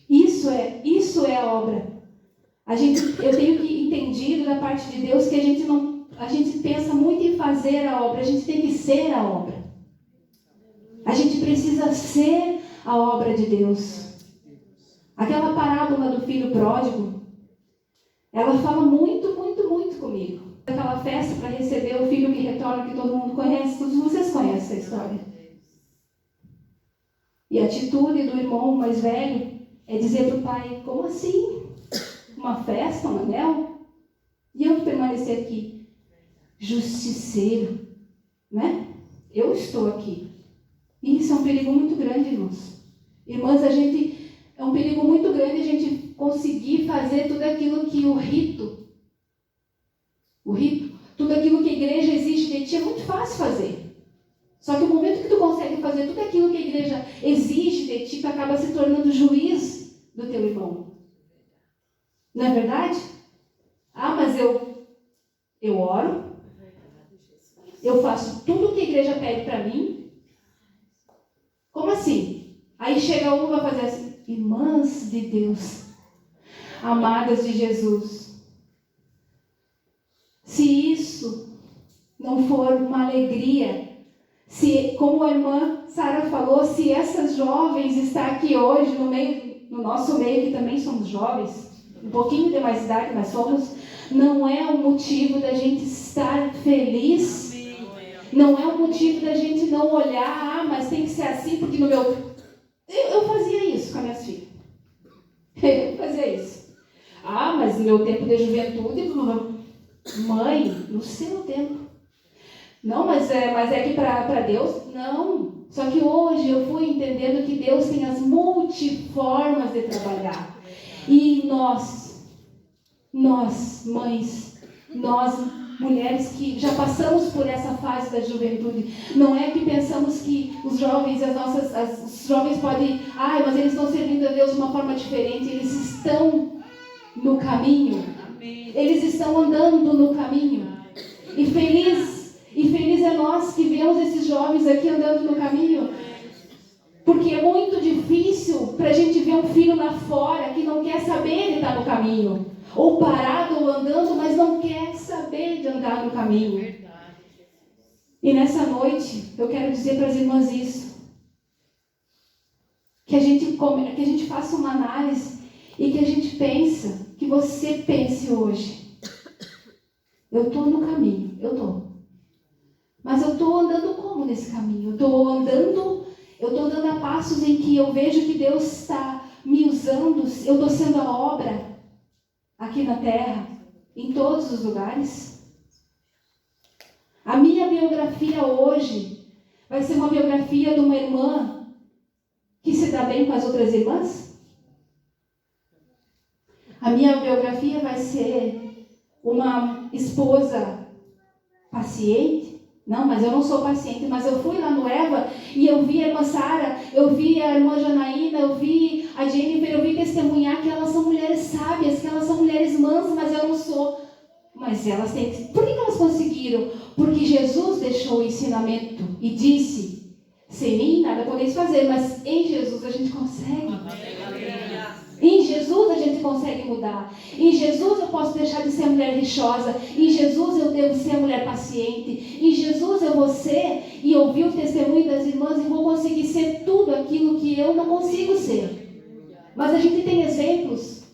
Isso é a obra. Eu tenho que entendido da parte de Deus que a gente pensa muito em fazer a obra, a gente tem que ser a obra. A gente precisa ser a obra de Deus. Aquela parábola do filho pródigo, ela fala muito, muito, muito comigo. Aquela festa para receber o filho que retorna, que todo mundo conhece, todos vocês conhecem essa história. E a atitude do irmão mais velho é dizer para o pai, como assim? Uma festa, um anel? E eu permanecer aqui? Justiceiro, né? Eu estou aqui. E isso é um perigo muito grande, irmãos. Irmãs, é um perigo muito grande a gente conseguir fazer tudo aquilo que o rito, tudo aquilo que a igreja exige de ti é muito fácil fazer. Só que o momento que tu consegue fazer tudo aquilo que a igreja exige de ti, tu acaba se tornando juiz do teu irmão. Não é verdade? Ah, mas eu oro, eu faço tudo o que a igreja pede para mim. Como assim? Aí chega um e vai fazer assim, irmãs de Deus, amadas de Jesus, se isso não for uma alegria, se, como a irmã Sara falou, se essas jovens estão aqui hoje no nosso meio, que também somos jovens, um pouquinho de mais idade, mas não é um motivo da gente estar feliz, não é um motivo da gente não olhar, mas tem que ser assim, porque no meu... Eu fazia isso com as minhas filhas. Eu fazia isso. Ah, mas no meu tempo de juventude, mãe, no seu tempo. Não, mas é que para Deus, não. Só que hoje eu fui entendendo que Deus tem as multiformas de trabalhar. E nós, mães, nós, mulheres que já passamos por essa fase da juventude, não é que pensamos que os jovens, os jovens podem, mas eles estão servindo a Deus de uma forma diferente, eles estão no caminho, Eles estão andando no caminho. E feliz é nós que vemos esses jovens aqui andando no caminho. Porque é muito difícil para a gente ver um filho lá fora que não quer saber de estar no caminho. Ou parado ou andando, mas não quer saber de andar no caminho. E nessa noite, eu quero dizer para as irmãs isso. Que a gente faça uma análise e que a gente que você pense hoje. Eu estou no caminho, eu estou. Mas eu estou andando como nesse caminho? Eu estou andando a passos em que eu vejo que Deus está me usando, eu estou sendo a obra aqui na terra, em todos os lugares. A minha biografia hoje vai ser uma biografia de uma irmã que se dá bem com as outras irmãs? A minha biografia vai ser uma esposa paciente? Não, mas eu não sou paciente, mas eu fui lá no Eva e eu vi a irmã Sara, eu vi a irmã Janaína, eu vi a Jennifer, eu vi testemunhar que elas são mulheres sábias, que elas são mulheres mansas, mas eu não sou. Mas elas têm que... Por que elas conseguiram? Porque Jesus deixou o ensinamento e disse, sem mim nada podeis fazer, mas em Jesus a gente consegue. Em Jesus a gente consegue mudar. Em Jesus eu posso deixar de ser mulher rixosa. Em Jesus eu devo ser mulher paciente. Em Jesus eu vou ser e ouvir o testemunho das irmãs e vou conseguir ser tudo aquilo que eu não consigo ser. Mas a gente tem exemplos.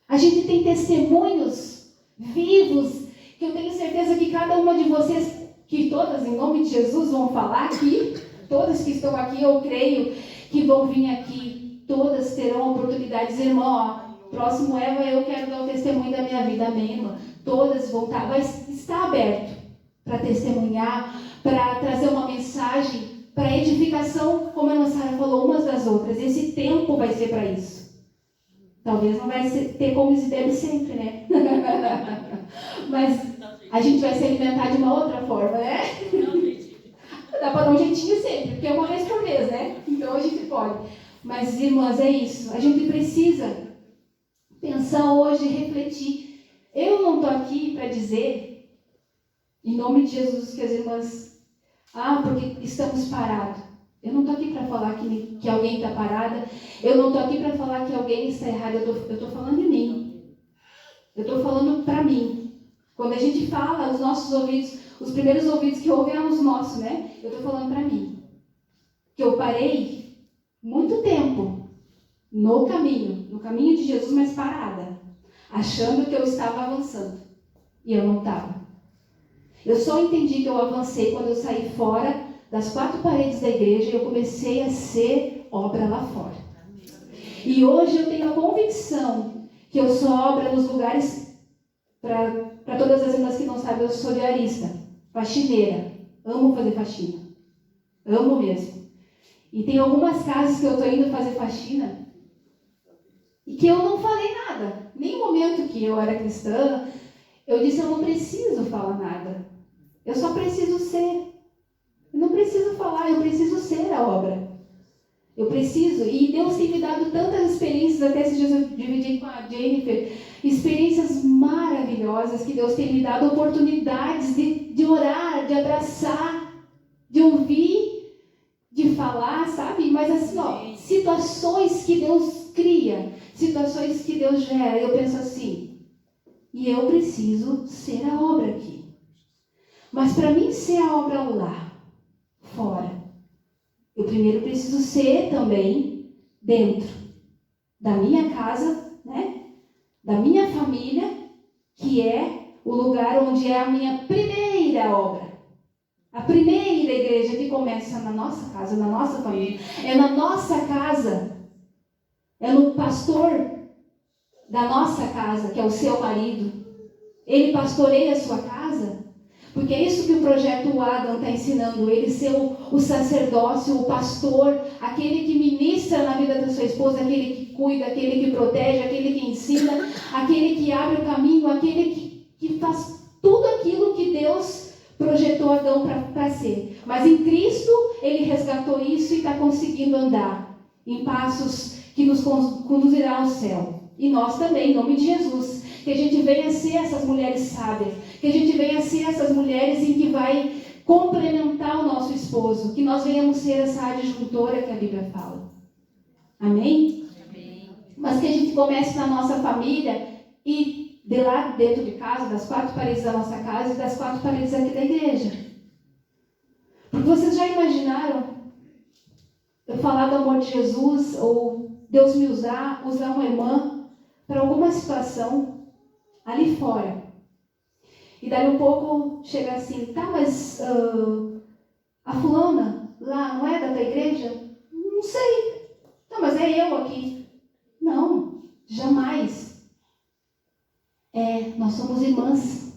A gente tem testemunhos vivos que eu tenho certeza que cada uma de vocês, que todas em nome de Jesus vão falar aqui, todas que estão aqui eu creio que vão vir aqui, todas terão a oportunidade de dizer, irmã, ó, próximo Eva eu quero dar o testemunho da minha vida, amém, irmã? Todas vão estar, vai estar aberto para testemunhar, para trazer uma mensagem, para edificação, como a irmã Sara falou, umas das outras. Esse tempo vai ser para isso. Talvez não vai ter como se deve sempre, né? Mas a gente vai se alimentar de uma outra forma, né? Dá para dar um jeitinho sempre, porque é uma vez por mês, né? Então a gente pode. Mas, irmãs, é isso. A gente precisa pensar hoje, refletir. Eu não estou aqui para dizer, em nome de Jesus, que as irmãs... porque estamos parados. Eu não estou aqui para falar que alguém está parada. Eu não estou aqui para falar que alguém está errado. Eu estou falando de mim. Eu estou falando para mim. Quando a gente fala, os nossos ouvidos, os primeiros ouvidos que ouvem são os nossos, né? Eu estou falando para mim. Que eu parei muito tempo no caminho de Jesus, mas parada. Achando que eu estava avançando. E eu não estava. Eu só entendi que eu avancei quando eu saí fora das 4 paredes da igreja e eu comecei a ser obra lá fora. E hoje eu tenho a convicção que eu sou obra nos lugares, para todas as irmãs que não sabem, eu sou diarista, faxineira, amo fazer faxina, amo mesmo. E tem algumas casas que eu estou indo fazer faxina e que eu não falei nada, nem no momento que eu era cristã, eu disse, eu não preciso falar nada, eu só preciso ser. Eu não preciso falar, eu preciso ser a obra. Eu preciso. E Deus tem me dado tantas experiências, até esses dias eu dividi com a Jennifer, experiências maravilhosas que Deus tem me dado, oportunidades de orar, de abraçar, de ouvir, de falar, sabe? Mas assim, situações que Deus cria, situações que Deus gera. Eu penso assim, e eu preciso ser a obra aqui. Mas para mim ser a obra lá, fora, eu primeiro preciso ser também dentro da minha casa, né? Da minha família, que é o lugar onde é a minha primeira obra. A primeira igreja que começa na nossa casa, na nossa família. É na nossa casa. É no pastor da nossa casa, que é o seu marido. Ele pastoreia a sua casa. Porque é isso que o projeto Adam está ensinando, ele ser o sacerdócio, o pastor, aquele que ministra na vida da sua esposa, aquele que cuida, aquele que protege, aquele que ensina, aquele que abre o caminho, aquele que faz tudo aquilo que Deus projetou Adão para ser. Mas em Cristo, ele resgatou isso e está conseguindo andar em passos que nos conduzirá ao céu. E nós também, em nome de Jesus. Que a gente venha ser essas mulheres sábias. Que a gente venha ser essas mulheres em que vai complementar o nosso esposo. Que nós venhamos ser essa adjuntora que a Bíblia fala. Amém? Amém. Mas que a gente comece na nossa família e de lá dentro de casa, das 4 paredes da nossa casa e das 4 paredes aqui da igreja. Porque vocês já imaginaram eu falar do amor de Jesus ou Deus me usar uma irmã para alguma situação ali fora. E daí um pouco chega assim, tá, mas a fulana lá não é da tua igreja? Não sei. Tá, mas é eu aqui. Não, jamais. Nós somos irmãs.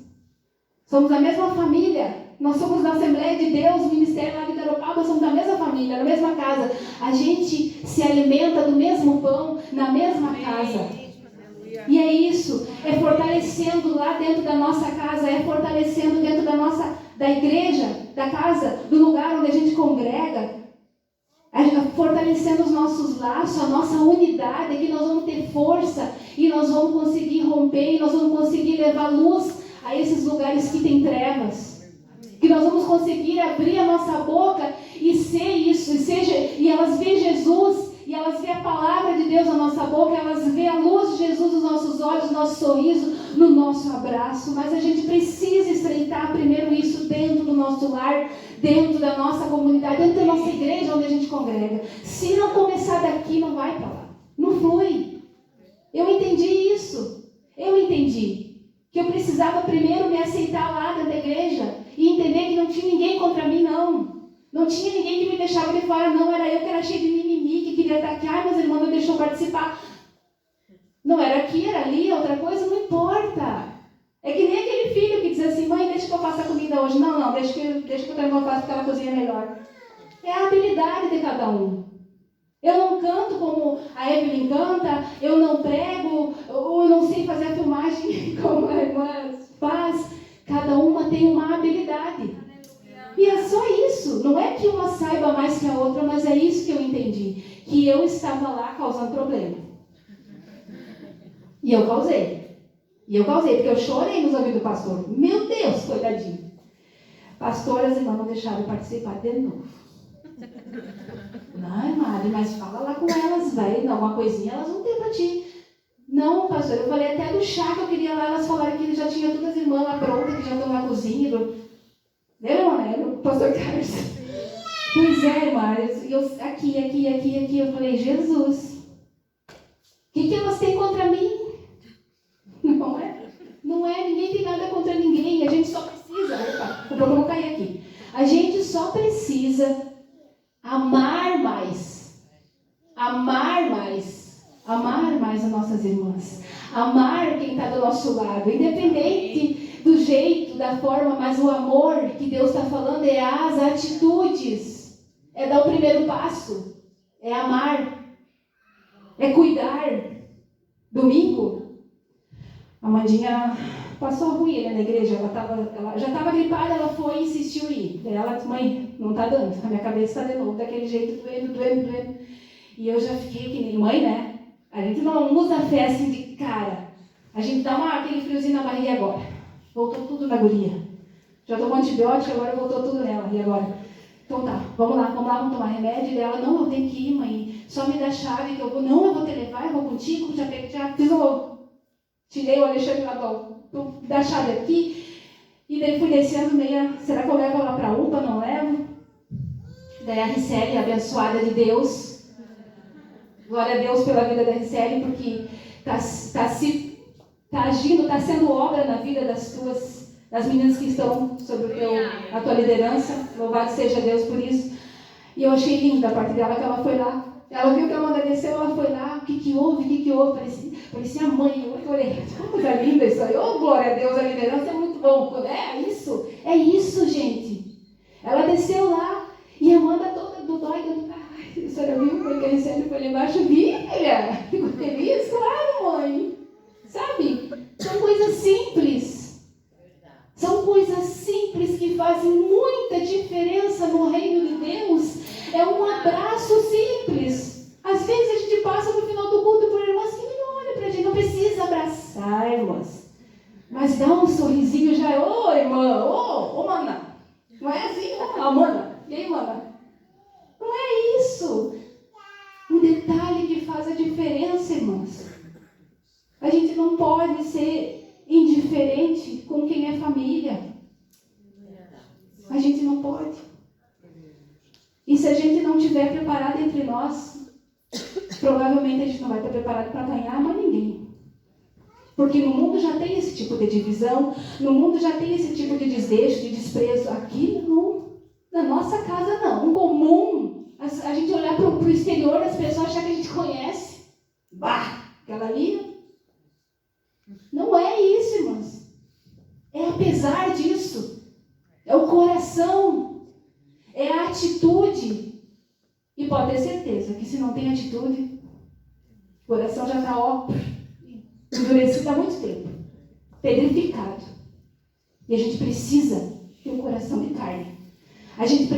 Somos a mesma família. Nós somos da Assembleia de Deus, o Ministério lá de Garopaba, somos da mesma família, da mesma casa. A gente se alimenta do mesmo pão, na mesma casa. E é isso, é fortalecendo lá dentro da nossa casa, é fortalecendo dentro da igreja, da casa, do lugar onde a gente congrega, fortalecendo os nossos laços, a nossa unidade, que nós vamos ter força e nós vamos conseguir romper e nós vamos conseguir levar luz a esses lugares que tem trevas. Que nós vamos conseguir abrir a nossa boca e ser isso, e elas veem Jesus, e elas veem a palavra de Deus na nossa boca, elas veem a luz de Jesus nos nossos olhos, no nosso sorriso, no nosso abraço. Mas a gente precisa estreitar primeiro isso dentro do nosso lar, dentro da nossa comunidade, dentro da nossa igreja onde a gente congrega. Se não começar daqui, não vai para lá. Não flui. Eu entendi isso. Eu entendi que eu precisava primeiro me aceitar lá dentro da igreja e entender que não tinha ninguém contra mim, não. Não tinha ninguém que me deixava de fora, não. Era eu que era cheio de mimimi, que queria estar aqui. Ai, mas a irmã não deixou participar. Não era aqui, era ali, outra coisa, não importa. É que nem aquele filho que diz assim, mãe, deixa que eu faça a comida hoje. Não, deixa que a tua irmã faça porque ela cozinha melhor. É a habilidade de cada um. Eu não canto como a Evelyn canta, eu não prego, ou eu não sei fazer a filmagem como a irmã faz. Cada uma tem uma habilidade. E é só isso. Não é que uma saiba mais que a outra, mas é isso que eu entendi. Que eu estava lá causando problema. E eu causei, porque eu chorei nos ouvidos do pastor. Meu Deus, coitadinho. Pastor, as irmãs não deixaram eu participar de novo. Ai, Mari, mas fala lá com elas, vai. Alguma coisinha elas vão ter pra ti. Não, pastor, eu falei até do chá que eu queria lá, elas falaram que já tinha todas as irmãs lá prontas, que já estão na cozinha. Lembra, né? O pastor Carlos. Pois é, irmã, eu aqui, eu falei, Jesus, o que elas têm contra mim? Não é, ninguém tem nada contra ninguém, a gente só precisa, eu vou cair aqui. A gente só precisa amar mais as nossas irmãs, amar quem está do nosso lado, independente do jeito, da forma, mas o amor que Deus está falando é as atitudes, é dar o primeiro passo, é amar, é cuidar. Domingo, a Mandinha passou ruim na igreja, ela já estava gripada, ela foi e insistiu em ir. Ela disse, mãe, não está dando, a minha cabeça está de novo, daquele jeito, doendo. E eu já fiquei que nem mãe, né? A gente não usa fé assim de cara. A gente dá aquele friozinho na barriga agora. Voltou tudo na guria. Já tomou antibiótico, agora voltou tudo nela. E agora? Então tá, vamos lá, vamos tomar remédio. E ela, não, eu tenho que ir, mãe. Só me dá a chave que eu vou. Não, eu vou te levar, eu vou contigo. Já fiz tirei o Alexandre lá da chave aqui. E daí fui descendo meia. Será que eu levo ela pra UPA? Não levo. Daí a Ricele, abençoada de Deus. Glória a Deus pela vida da Ricele, porque está agindo, está sendo obra na vida das meninas que estão sob a tua liderança. Louvado seja Deus por isso. E eu achei lindo da parte dela que ela foi lá. Ela viu que a Amanda desceu, ela foi lá. O que houve? Parecia a mãe. Eu olhei, coisa linda isso aí. Oh, glória a Deus, a liderança é muito bom. É isso, gente. Ela desceu lá e a Amanda toda do dói. A senhora viu porque a Ricele foi lá embaixo? Vi, filha. Ficou feliz? Claro, mãe. Sabe? São coisas simples. São coisas simples que fazem muita diferença no reino de Deus. É um abraço simples. Às vezes a gente passa no final do culto por irmãs que não olham pra gente. Não precisa abraçar, irmãs. Mas dá um sorrisinho já é, ô irmã, ô mana. Não é assim, mana. E aí, mana? Não é isso. Um detalhe que faz a diferença, irmãos. A gente não pode ser indiferente com quem é família. A gente não pode. E se a gente não estiver preparado entre nós, provavelmente a gente não vai estar preparado para ganhar mais ninguém. Porque no mundo já tem esse tipo de divisão, no mundo já tem esse tipo de desdeixo, de desprezo. Aqui não, na nossa casa não. Comum a gente olhar para o exterior das pessoas, achar que a gente conhece. Bah, aquela ali. Não é isso, irmãos. É apesar disso. É o coração. É a atitude. E pode ter certeza que se não tem atitude, o coração já está endurecido há muito tempo. Pedrificado. E a gente precisa ter um coração de carne. A gente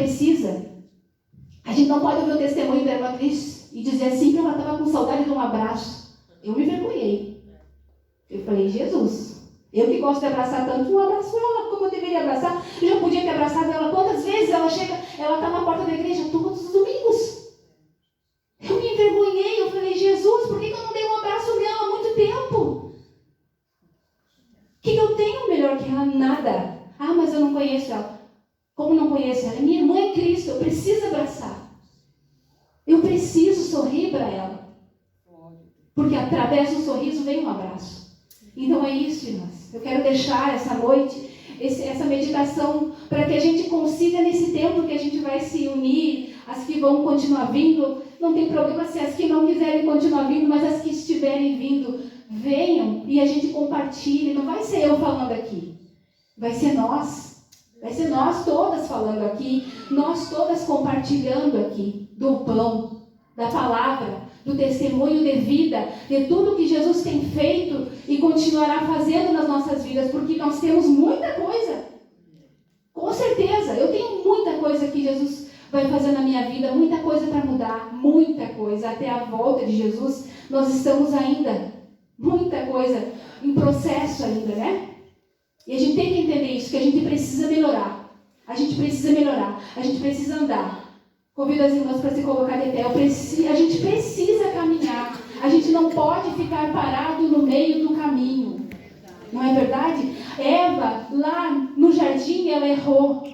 não pode ouvir o testemunho da irmã Cris e dizer assim que ela estava com saudade de um abraço. Eu me vergonhei. Eu falei, Jesus, eu que gosto de abraçar tanto, não abraço ela como eu deveria abraçar. Eu já podia ter abraçado ela. Quantas vezes ela chega, ela está na porta da igreja todos os domingos. Eu me envergonhei. Eu falei, Jesus, por que eu não dei um abraço nela há muito tempo? O que eu tenho melhor que ela? Nada. Ah, mas eu não conheço ela. Como não conheço ela? Minha irmã é Cristo, eu preciso abraçar. Eu preciso sorrir para ela. Porque através do sorriso vem um abraço. Então é isso, irmãs. Eu quero deixar essa noite, essa meditação, para que a gente consiga, nesse tempo que a gente vai se unir, as que vão continuar vindo, não tem problema se as que não quiserem continuar vindo, mas as que estiverem vindo, venham e a gente compartilhe. Não vai ser eu falando aqui, vai ser nós. Vai ser nós todas falando aqui, nós todas compartilhando aqui do pão, da palavra, do testemunho de vida, de tudo que Jesus tem feito e continuará fazendo nas nossas vidas, porque nós temos muita coisa. Com certeza, eu tenho muita coisa que Jesus vai fazer na minha vida, muita coisa para mudar, muita coisa. Até a volta de Jesus, nós estamos ainda, muita coisa em processo ainda, né? E a gente tem que entender isso, que a gente precisa melhorar. A gente precisa melhorar, a gente precisa andar. Convido as irmãs para se colocar de pé. A gente precisa caminhar. A gente não pode ficar parado no meio do caminho. Não é verdade? Eva, lá no jardim, ela errou.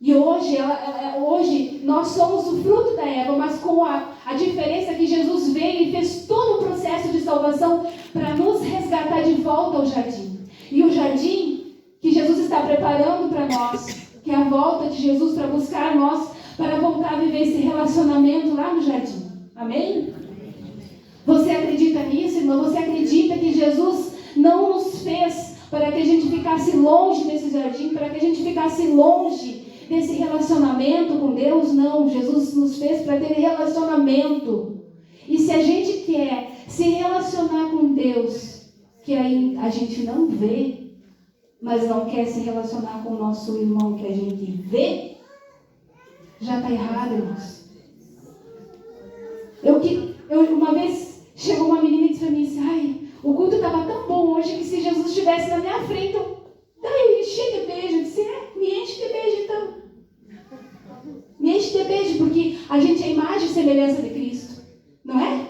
E hoje nós somos o fruto da Eva, mas com a diferença que Jesus veio e fez todo o processo de salvação para nos resgatar de volta ao jardim. E o jardim que Jesus está preparando para nós, que é a volta de Jesus para buscar nós, para voltar a viver esse relacionamento lá no jardim. Amém? Você acredita nisso, irmão? Você acredita que Jesus não nos fez para que a gente ficasse longe desse jardim, para que a gente ficasse longe desse relacionamento com Deus? Não, Jesus nos fez para ter relacionamento. E se a gente quer se relacionar com Deus, que aí a gente não vê, mas não quer se relacionar com o nosso irmão que a gente vê, já está errado, irmãos. Uma vez chegou uma menina e disse para mim assim, ai, o culto estava tão bom hoje que se Jesus estivesse na minha frente, eu enchi de beijo. Eu disse, me enche de beijo então. Me enche de beijo, porque a gente é imagem e semelhança de Cristo. Não é?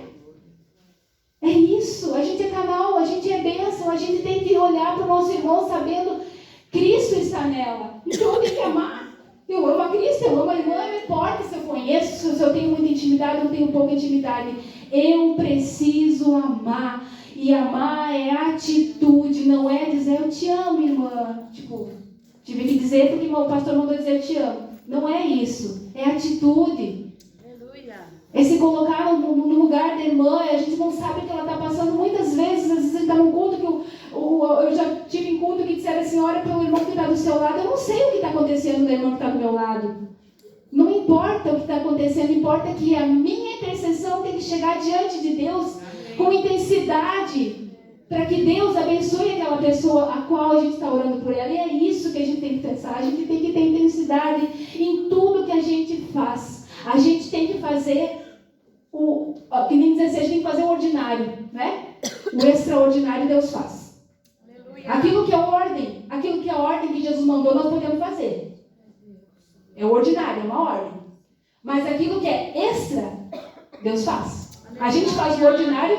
É isso, a gente é canal, a gente é bênção, a gente tem que olhar para o nosso irmão sabendo que Cristo está nela. Então eu tenho que amar. Eu amo a Cristo, eu amo a irmã, não importa se eu conheço, se eu tenho muita intimidade ou tenho pouca intimidade. Eu preciso amar. E amar é atitude, não é dizer eu te amo, irmã. Tipo, tive que dizer porque o pastor mandou dizer eu te amo. Não é isso, é atitude. É se colocar no lugar da irmã, a gente não sabe o que ela está passando. Muitas vezes, às vezes está num culto que eu já tive em culto que disseram assim, ora pelo irmão que está do seu lado. Eu não sei o que está acontecendo no irmão que está do meu lado. Não importa o que está acontecendo, importa que a minha intercessão tem que chegar diante de Deus com intensidade, para que Deus abençoe aquela pessoa a qual a gente está orando por ela. E é isso que a gente tem que pensar. A gente tem que ter intensidade em tudo que a gente faz. A gente tem que fazer que nem dizer assim, a gente tem que fazer o ordinário, né? O extraordinário Deus faz. Aquilo que é ordem, aquilo que é a ordem que Jesus mandou, nós podemos fazer. É o ordinário, é uma ordem. Mas aquilo que é extra, Deus faz. A gente faz o ordinário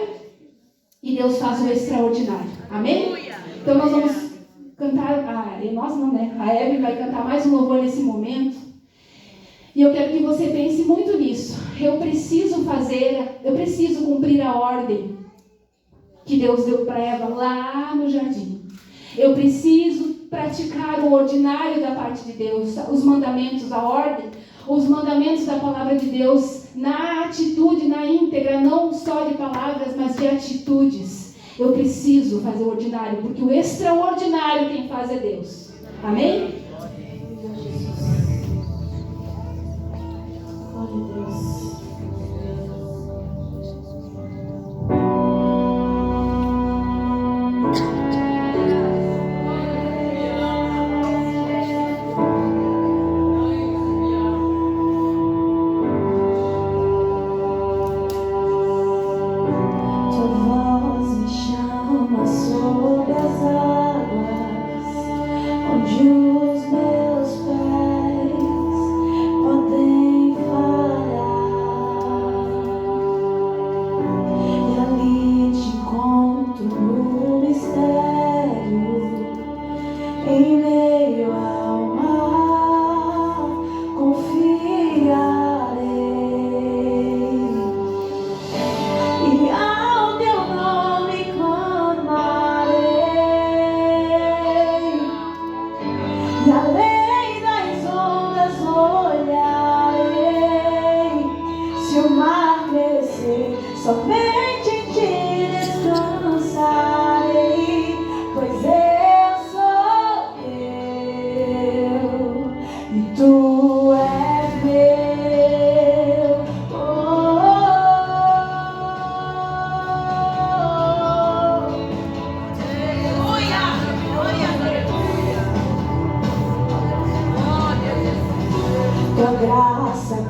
e Deus faz o extraordinário. Amém? Então nós vamos cantar, nós não, né? A Hebe vai cantar mais um louvor nesse momento. E eu quero que você pense muito nisso. Eu preciso cumprir a ordem que Deus deu para Eva lá no jardim. Eu preciso praticar o ordinário da parte de Deus, os mandamentos, a ordem, os mandamentos da palavra de Deus na atitude, na íntegra, não só de palavras, mas de atitudes. Eu preciso fazer o ordinário, porque o extraordinário quem faz é Deus. Amém? Glória a Deus.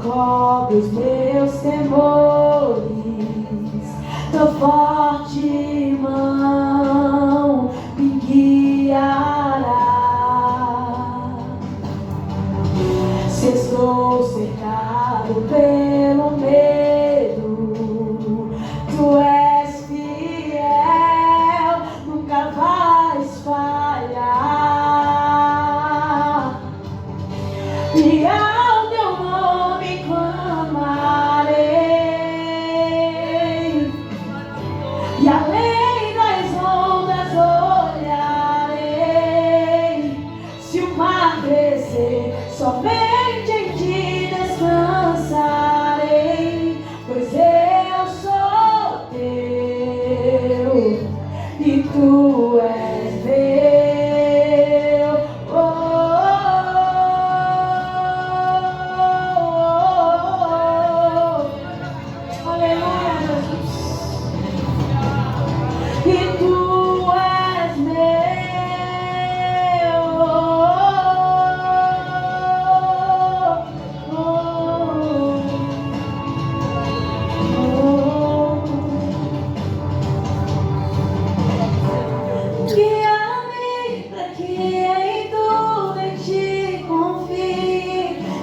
Cobre os meus temores, tua forte mão me guiará. Se estou cercado pelo medo, tu és fiel, nunca vais falhar. E ao teu nome clamarei, e além das ondas olharei. Se o mar crescer, somente em ti descansarei, pois eu sou teu e tu és meu.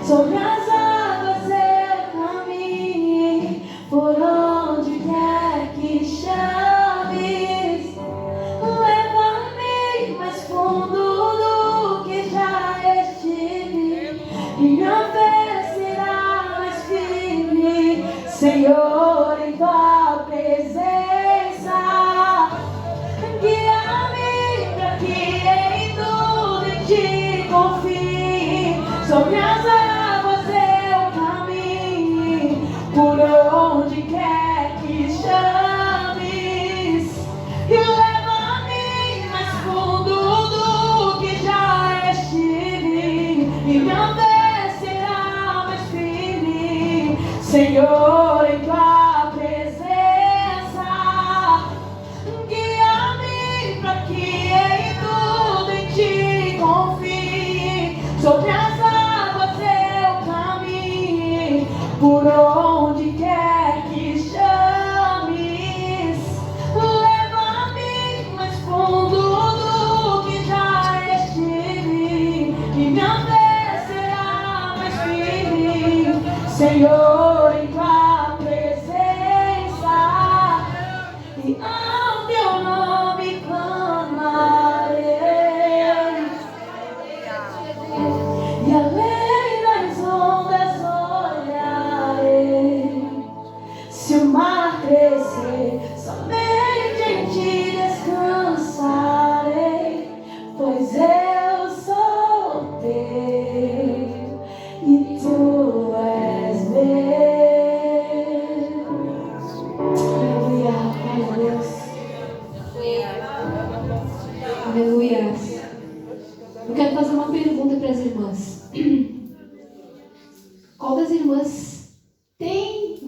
Sobre as águas eu caminhe, por onde quer que chames. Leva-me mais fundo do que já estive, e minha fé será mais firme, Senhor, em tua presença. Guia-me para que em tudo em ti confie. Sobre as águas eu caminhe, por onde quer que chames. E leva-me mais fundo do que já estive, e minha fé será mais firme, Senhor, em tua presença. Guia-me para que em tudo em ti confie. Sobre as por onde quer que chames, leva-me mais fundo do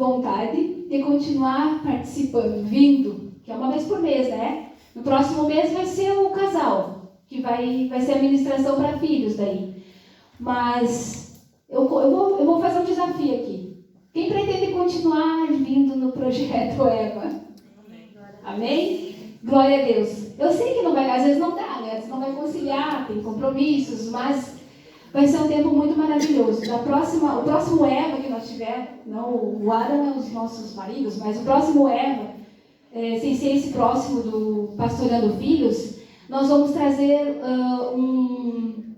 vontade de continuar participando, vindo, que é uma vez por mês, né? No próximo mês vai ser o casal, que vai ser a ministração para filhos daí. Mas eu vou fazer um desafio aqui. Quem pretende continuar vindo no projeto Eva? Amém? Glória a Deus. Eu sei que não vai, às vezes não dá, né? Às vezes não vai conciliar, tem compromissos, mas vai ser um tempo muito maravilhoso. O próximo Eva que nós tivermos, não o Adam é os nossos maridos, mas o próximo Eva, sem ser esse próximo do Pastoreando Filhos, nós vamos trazer um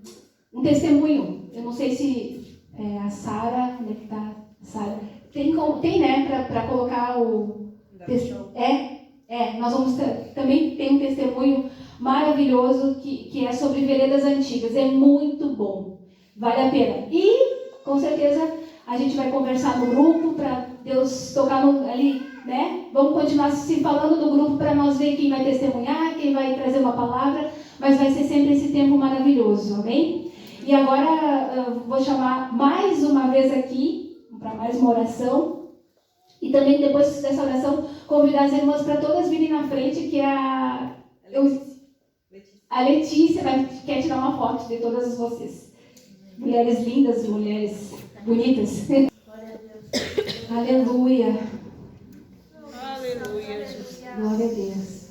testemunho. Eu não sei se a Sara, onde é que está? Sara, tem, né, para colocar o... nós vamos também ter um testemunho maravilhoso que é sobre veredas antigas. É muito bom. Vale a pena. E, com certeza, a gente vai conversar no grupo para Deus tocar ali, né? Vamos continuar se falando no grupo para nós ver quem vai testemunhar, quem vai trazer uma palavra, mas vai ser sempre esse tempo maravilhoso, amém? E agora vou chamar mais uma vez aqui, para mais uma oração. E também, depois dessa oração, convidar as irmãs para todas virem na frente, que a Letícia quer tirar uma foto de todas vocês. Mulheres lindas, mulheres bonitas. Aleluia. Aleluia, Jesus. Glória a Deus.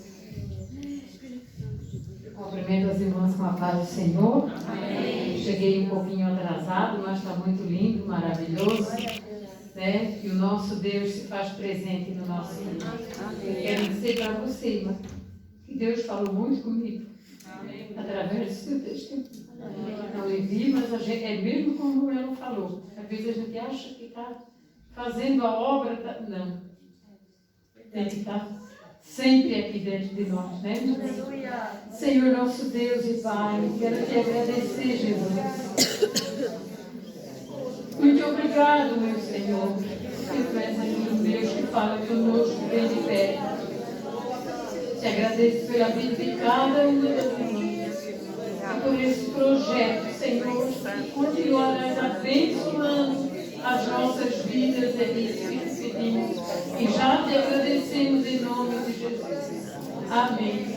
Cumprimento as irmãs com a paz do Senhor. Amém. Cheguei um pouquinho atrasado, mas está muito lindo, maravilhoso. Né? Que o nosso Deus se faz presente no nosso meio. Quero dizer para você, irmã, que Deus falou muito comigo. Através do seu testemunho. Não lhe vi, mas a gente, é mesmo como ela falou. Às vezes a gente acha que está fazendo a obra. Não. Ele está sempre aqui dentro de nós, né? Senhor nosso Deus e Pai, quero te agradecer, Jesus. Muito obrigado, meu Senhor, porque tu és aqui, Deus, que fala conosco bem de perto. Te agradeço pela vida de cada um das irmãs e por esse projeto, Senhor, que continuarás abençoando as nossas vidas. É isso que te pedimos e já te agradecemos em nome de Jesus. Amém.